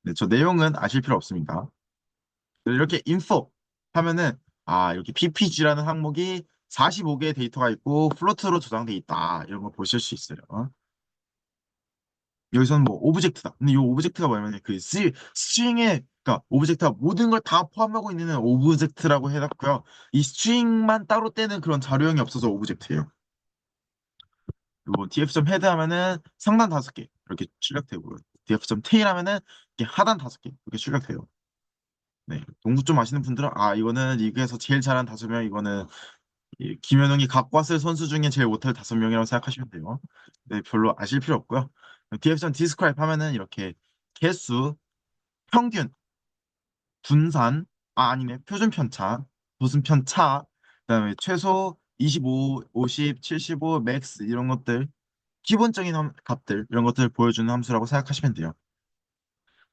[SPEAKER 1] 네, 저 내용은 아실 필요 없습니다. 이렇게 info 하면은 이렇게 ppg라는 항목이 45개의 데이터가 있고 플로트로 저장돼 있다 이런 거 보실 수 있어요. 여기서는 뭐 오브젝트다. 근데 이 오브젝트가 뭐냐면 그 스트링에 그러니까 오브젝트가 모든 걸 다 포함하고 있는 오브젝트라고 해놨고요. 이 스트링만 따로 떼는 그런 자료형이 없어서 오브젝트예요. 그리고 df.head 하면은 상단 5개 이렇게 출력되고요. df.tail 하면은 이렇게 하단 5개 이렇게 출력돼요. 네, 농구 좀 아시는 분들은 이거는 리그에서 제일 잘하는 5명, 이거는 이 김연웅이 갖고 왔을 선수 중에 제일 못할 5명이라고 생각하시면 돼요. 네, 별로 아실 필요 없고요. df.describe 하면은 이렇게 개수, 평균, 분산, 아니네, 표준 편차, 도순 편차, 그다음에 최소 25, 50, 75, 맥스 이런 것들 기본적인 값들 이런 것들을 보여주는 함수라고 생각하시면 돼요.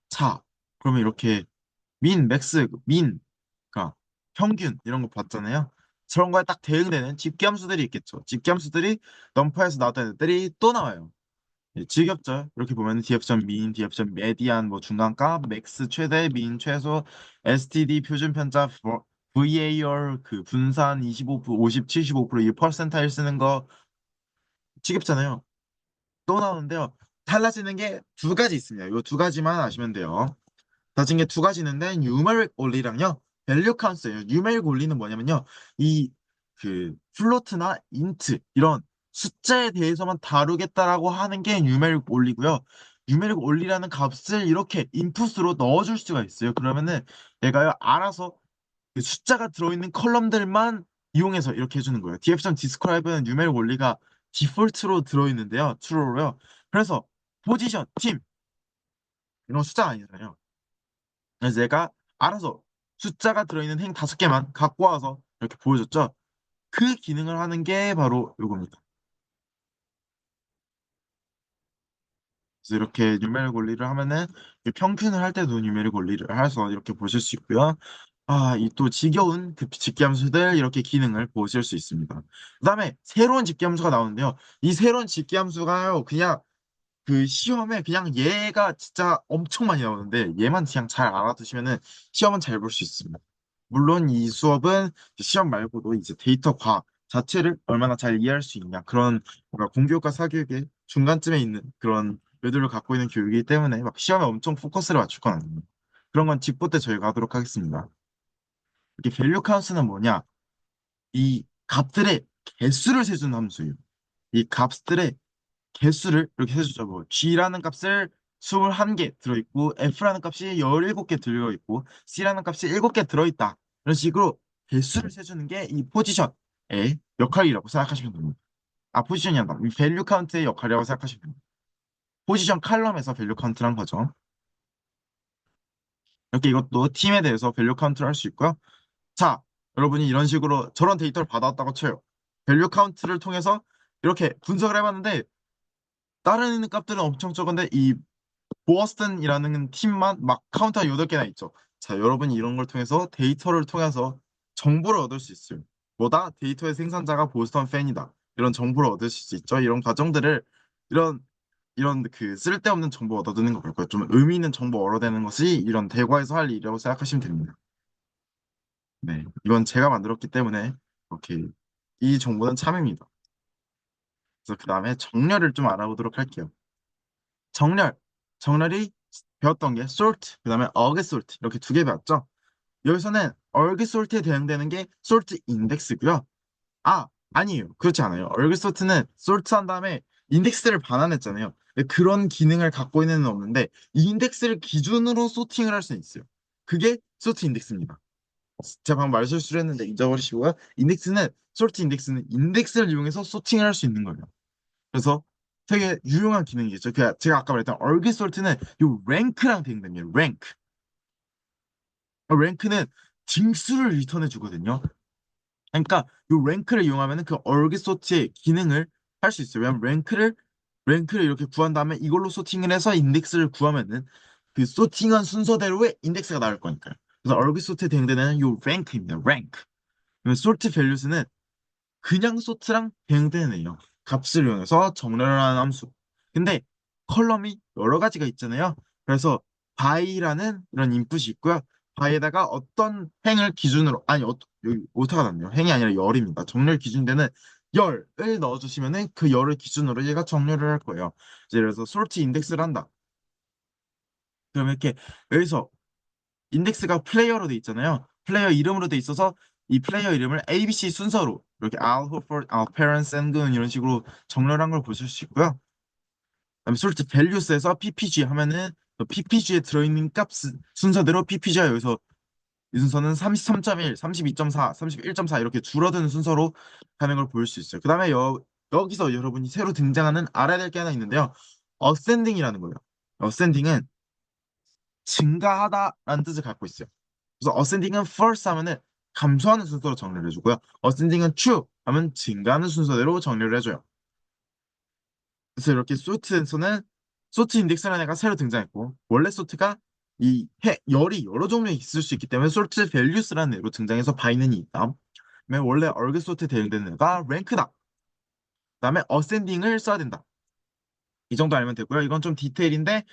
[SPEAKER 1] 자, 그러면 이렇게 민, 맥스, 민, 그러니까 평균 이런 거 봤잖아요. 그런 거에 딱 대응되는 집계함수들이 있겠죠. 집계함수들이 넘파에서 나왔던 애들이 또 나와요. 예, 지겹죠. 이렇게 보면 df.min, df.median, 뭐 중간값, 맥스 최대, 민 최소, std 표준 편차, var 그 분산 25%, 50, 75%, 이 퍼센타일 쓰는 거 지겹잖아요. 또 나오는데요. 달라지는 게 두 가지 있습니다. 이 두 가지만 아시면 돼요. 달라진 게 두 가지 있는데 뉴메릭 올리랑요. 밸류 카운트예요. 뉴메릭 올리는 뭐냐면요. 이 그 플로트나 인트 이런 숫자에 대해서만 다루겠다라고 하는 게 뉴메릭 올리고요. 뉴메릭 올리라는 값을 이렇게 인풋으로 넣어줄 수가 있어요. 그러면은 얘가요 알아서 그 숫자가 들어있는 컬럼들만 이용해서 이렇게 해주는 거예요. df.describe는 뉴메릭 올리가 디폴트로 들어있는데요. true로요. 그래서 포지션, 팀 이런 숫자 아니잖아요. 그래서 내가 알아서 숫자가 들어있는 행 5개만 갖고 와서 이렇게 보여줬죠. 그 기능을 하는 게 바로 이겁니다. 그래서 이렇게 뉴메릭 원리를 하면은 이 평균을 할 때도 뉴메릭 원리를 해서 이렇게 보실 수 있고요. 이 또 지겨운 그 집계함수들 이렇게 기능을 보실 수 있습니다. 그다음에 새로운 집계함수가 나오는데요. 이 새로운 집계함수가요, 그냥 그 시험에 그냥 얘가 진짜 엄청 많이 나오는데 얘만 그냥 잘 알아두시면은 시험은 잘 볼 수 있습니다. 물론 이 수업은 시험 말고도 이제 데이터 과학 자체를 얼마나 잘 이해할 수 있냐 그런 뭔가 공교육과 사교육의 중간쯤에 있는 그런 요들을 갖고 있는 교육이기 때문에 막 시험에 엄청 포커스를 맞출 건 아닙니다. 그런 건 직보 때 저희가 하도록 하겠습니다. 이렇게 밸류 카운트는 뭐냐? 이 값들의 개수를 세주는 함수예요. 이 값들의 개수를 이렇게 해주죠. 뭐 G라는 값을 21개 들어있고 F라는 값이 17개 들어있고 C라는 값이 7개 들어있다. 이런 식으로 개수를 세주는 게 이 포지션의 역할이라고 생각하시면 됩니다. 포지션이 한다. 이 밸류 카운트의 역할이라고 생각하시면 됩니다. 포지션 칼럼에서 밸류 카운트란 거죠. 이렇게 이것도 팀에 대해서 밸류 카운트를 할 수 있고요. 자, 여러분이 이런 식으로 저런 데이터를 받아왔다고 쳐요. 밸류 카운트를 통해서 이렇게 분석을 해봤는데 다른 있는 값들은 엄청 적은데 이 보스턴이라는 팀만 막 카운터가 8개나 있죠. 자, 여러분이 이런 걸 통해서 데이터를 통해서 정보를 얻을 수 있어요. 뭐다? 데이터의 생산자가 보스턴 팬이다. 이런 정보를 얻을 수 있죠. 이런 과정들을 이런 그 쓸데없는 정보 얻어드는 거 말고 좀 의미 있는 정보 얻어내는 것이 이런 대과에서 할 일이라고 생각하시면 됩니다. 네, 이건 제가 만들었기 때문에 이렇게 이 정보는 참입니다. 그래서 그 다음에 정렬을 좀 알아보도록 할게요. 정렬. 정렬이 배웠던 게 sort, 그다음에 arg sort 이렇게 두 개 배웠죠. 여기서는 arg sort에 대응되는 게 sort index고요. 아니에요. 그렇지 않아요. arg sort는 sort 한 다음에 인덱스를 반환했잖아요. 그런 기능을 갖고 있는 애는 없는데 이 인덱스를 기준으로 소팅을 할 수는 있어요. 그게 sort 인덱스입니다. 제가 방금 말실수를 했는데 잊어버리시고요. sort 인덱스는 인덱스를 이용해서 소팅을 할 수 있는 거예요. 그래서 되게 유용한 기능이겠죠. 제가 아까 말했던 arg sort는 요 랭크랑 대응됩니다. 랭크는 징수를 리턴해 주거든요. 그러니까 이 랭크를 이용하면은 그 얼그 소트의 기능을 할 수 있어요. 왜냐면 랭크를 이렇게 구한 다음에 이걸로 소팅을 해서 인덱스를 구하면은 그 소팅한 순서대로의 인덱스가 나올 거니까요. 그래서 얼그 소트에 대응되는 이 랭크입니다. 랭크. 소트 밸류스는 그냥 소트랑 대응되는 애요. 값을 이용해서 정렬을 하는 함수. 근데 컬럼이 여러 가지가 있잖아요. 그래서 by라는 이런 인풋이 있고요. by에다가 어떤 행을 기준으로 여기 오타가 났네요. 행이 아니라 열입니다. 정렬 기준되는 열을 넣어주시면은 그 열을 기준으로 얘가 정렬을 할 거예요. 이제 그래서 sort 인덱스를 한다. 그럼 이렇게 여기서 인덱스가 플레이어로 돼 있잖아요. 플레이어 이름으로 돼 있어서 이 플레이어 이름을 ABC 순서로 이렇게 Al Horford, Al Peren, Sengun 이런 식으로 정렬한 걸 보실 수 있고요. 그다음에 sort values에서 PPG 하면은 PPG에 들어있는 값 순서대로 PPG가 여기서 이 순서는 33.1, 32.4, 31.4 이렇게 줄어드는 순서로 가는 걸 볼 수 있어요. 그다음에 여기서 여러분이 새로 등장하는 알아야 될 게 하나 있는데요. ascending이라는 거예요. ascending은 증가하다라는 뜻을 갖고 있어요. 그래서 ascending은 first 하면은 감소하는 순서로 정리를 해주고요. ascending은 true 하면 증가하는 순서대로 정리를 해줘요. 그래서 이렇게 sort에서는 sort 인덱스라는 애가 새로 등장했고 원래 sort가 열이 여러 종류 있을 수 있기 때문에 sort values라는 애로 등장해서 by는 있다. 그다음에 원래 arg sort 대응되는 애가 rank다. 그다음에 ascending을 써야 된다. 이 정도 알면 되고요. 이건 좀 디테일인데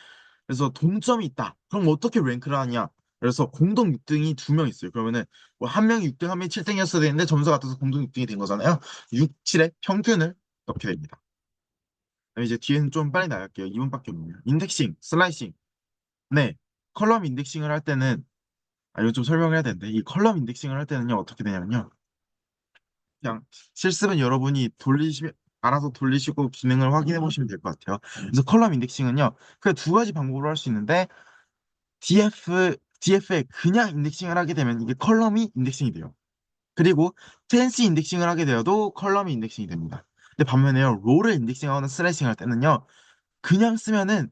[SPEAKER 1] 그래서 동점이 있다. 그럼 어떻게 랭크를 하냐? 그래서 공동 6등이 두 명 있어요. 그러면은 뭐 한 명이 6등, 한 명이 7등이었어야 되는데 점수가 같아서 공동 6등이 된 거잖아요. 6, 7의 평균을 넣게 됩니다. 그럼 이제 뒤에는 좀 빨리 나갈게요. 2분밖에 없네요. 인덱싱, 슬라이싱. 네. 컬럼 인덱싱을 할 때는 이거 좀 설명을 해야 되는데 이 컬럼 인덱싱을 할 때는요. 어떻게 되냐면요. 그냥 실습은 여러분이 알아서 돌리시고 기능을 확인해 보시면 될 것 같아요. 그래서 컬럼 인덱싱은요. 그 두 가지 방법으로 할 수 있는데 DF에 그냥 인덱싱을 하게 되면 이게 컬럼이 인덱싱이 돼요. 그리고 텐스 인덱싱을 하게 되어도 컬럼이 인덱싱이 됩니다. 근데 반면에요, 롤을 인덱싱하거나 슬래싱 할 때는요, 그냥 쓰면은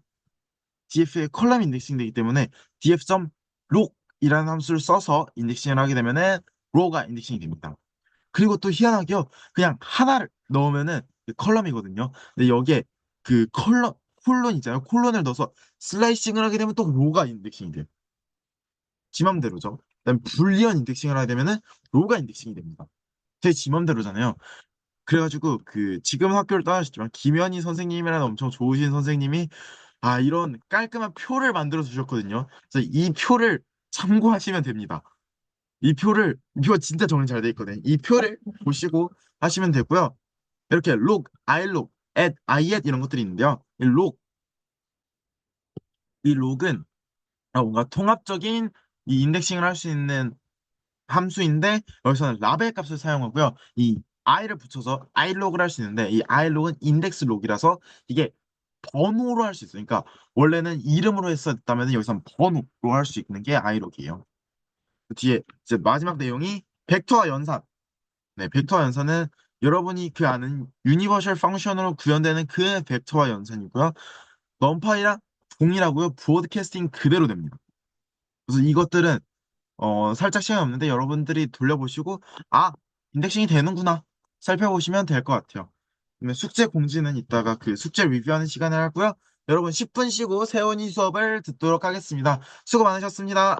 [SPEAKER 1] DF에 컬럼 인덱싱 되기 때문에 df.log이라는 함수를 써서 인덱싱을 하게 되면은 롤가 인덱싱이 됩니다. 그리고 또 희한하게요, 그냥 하나를 넣으면은 컬럼이거든요. 근데 여기에 그 콜론 있잖아요. 콜론을 넣어서 슬라이싱을 하게 되면 또 롤가 인덱싱이 돼요. 지 맘대로죠. 그다음에 불리한 인덱싱을 하게 되면은 로가 인덱싱이 됩니다. 제 맘대로잖아요. 그래가지고 그 지금 학교를 떠나셨지만 김현희 선생님이라는 엄청 좋으신 선생님이 이런 깔끔한 표를 만들어 주셨거든요. 그래서 이 표를 참고하시면 됩니다. 이 표가 진짜 정리 잘 돼 있거든요. 이 표를 보시고 하시면 되고요. 이렇게 log, ilog, add, iat 이런 것들이 있는데요. 이 log은 뭔가 통합적인 이 인덱싱을 할 수 있는 함수인데 여기서는 라벨 값을 사용하고요. 이 i를 붙여서 ilog을 할 수 있는데 이 ilog은 인덱스 록이라서 이게 번호로 할 수 있어요. 그러니까 원래는 이름으로 했었다면 여기서는 번호로 할 수 있는 게 ilog이에요. 그 뒤에 이제 마지막 내용이 벡터와 연산. 네, 벡터와 연산은 여러분이 그 아는 유니버셜 펑션으로 구현되는 그 벡터와 연산이고요. 넘파이랑 동일하고요. 브로드캐스팅 그대로 됩니다. 그래서 이것들은 살짝 시간이 없는데 여러분들이 돌려보시고 인덱싱이 되는구나 살펴보시면 될 것 같아요. 그러면 숙제 공지는 이따가 그 숙제 리뷰하는 시간을 하고요. 여러분 10분 쉬고 세원이 수업을 듣도록 하겠습니다. 수고 많으셨습니다.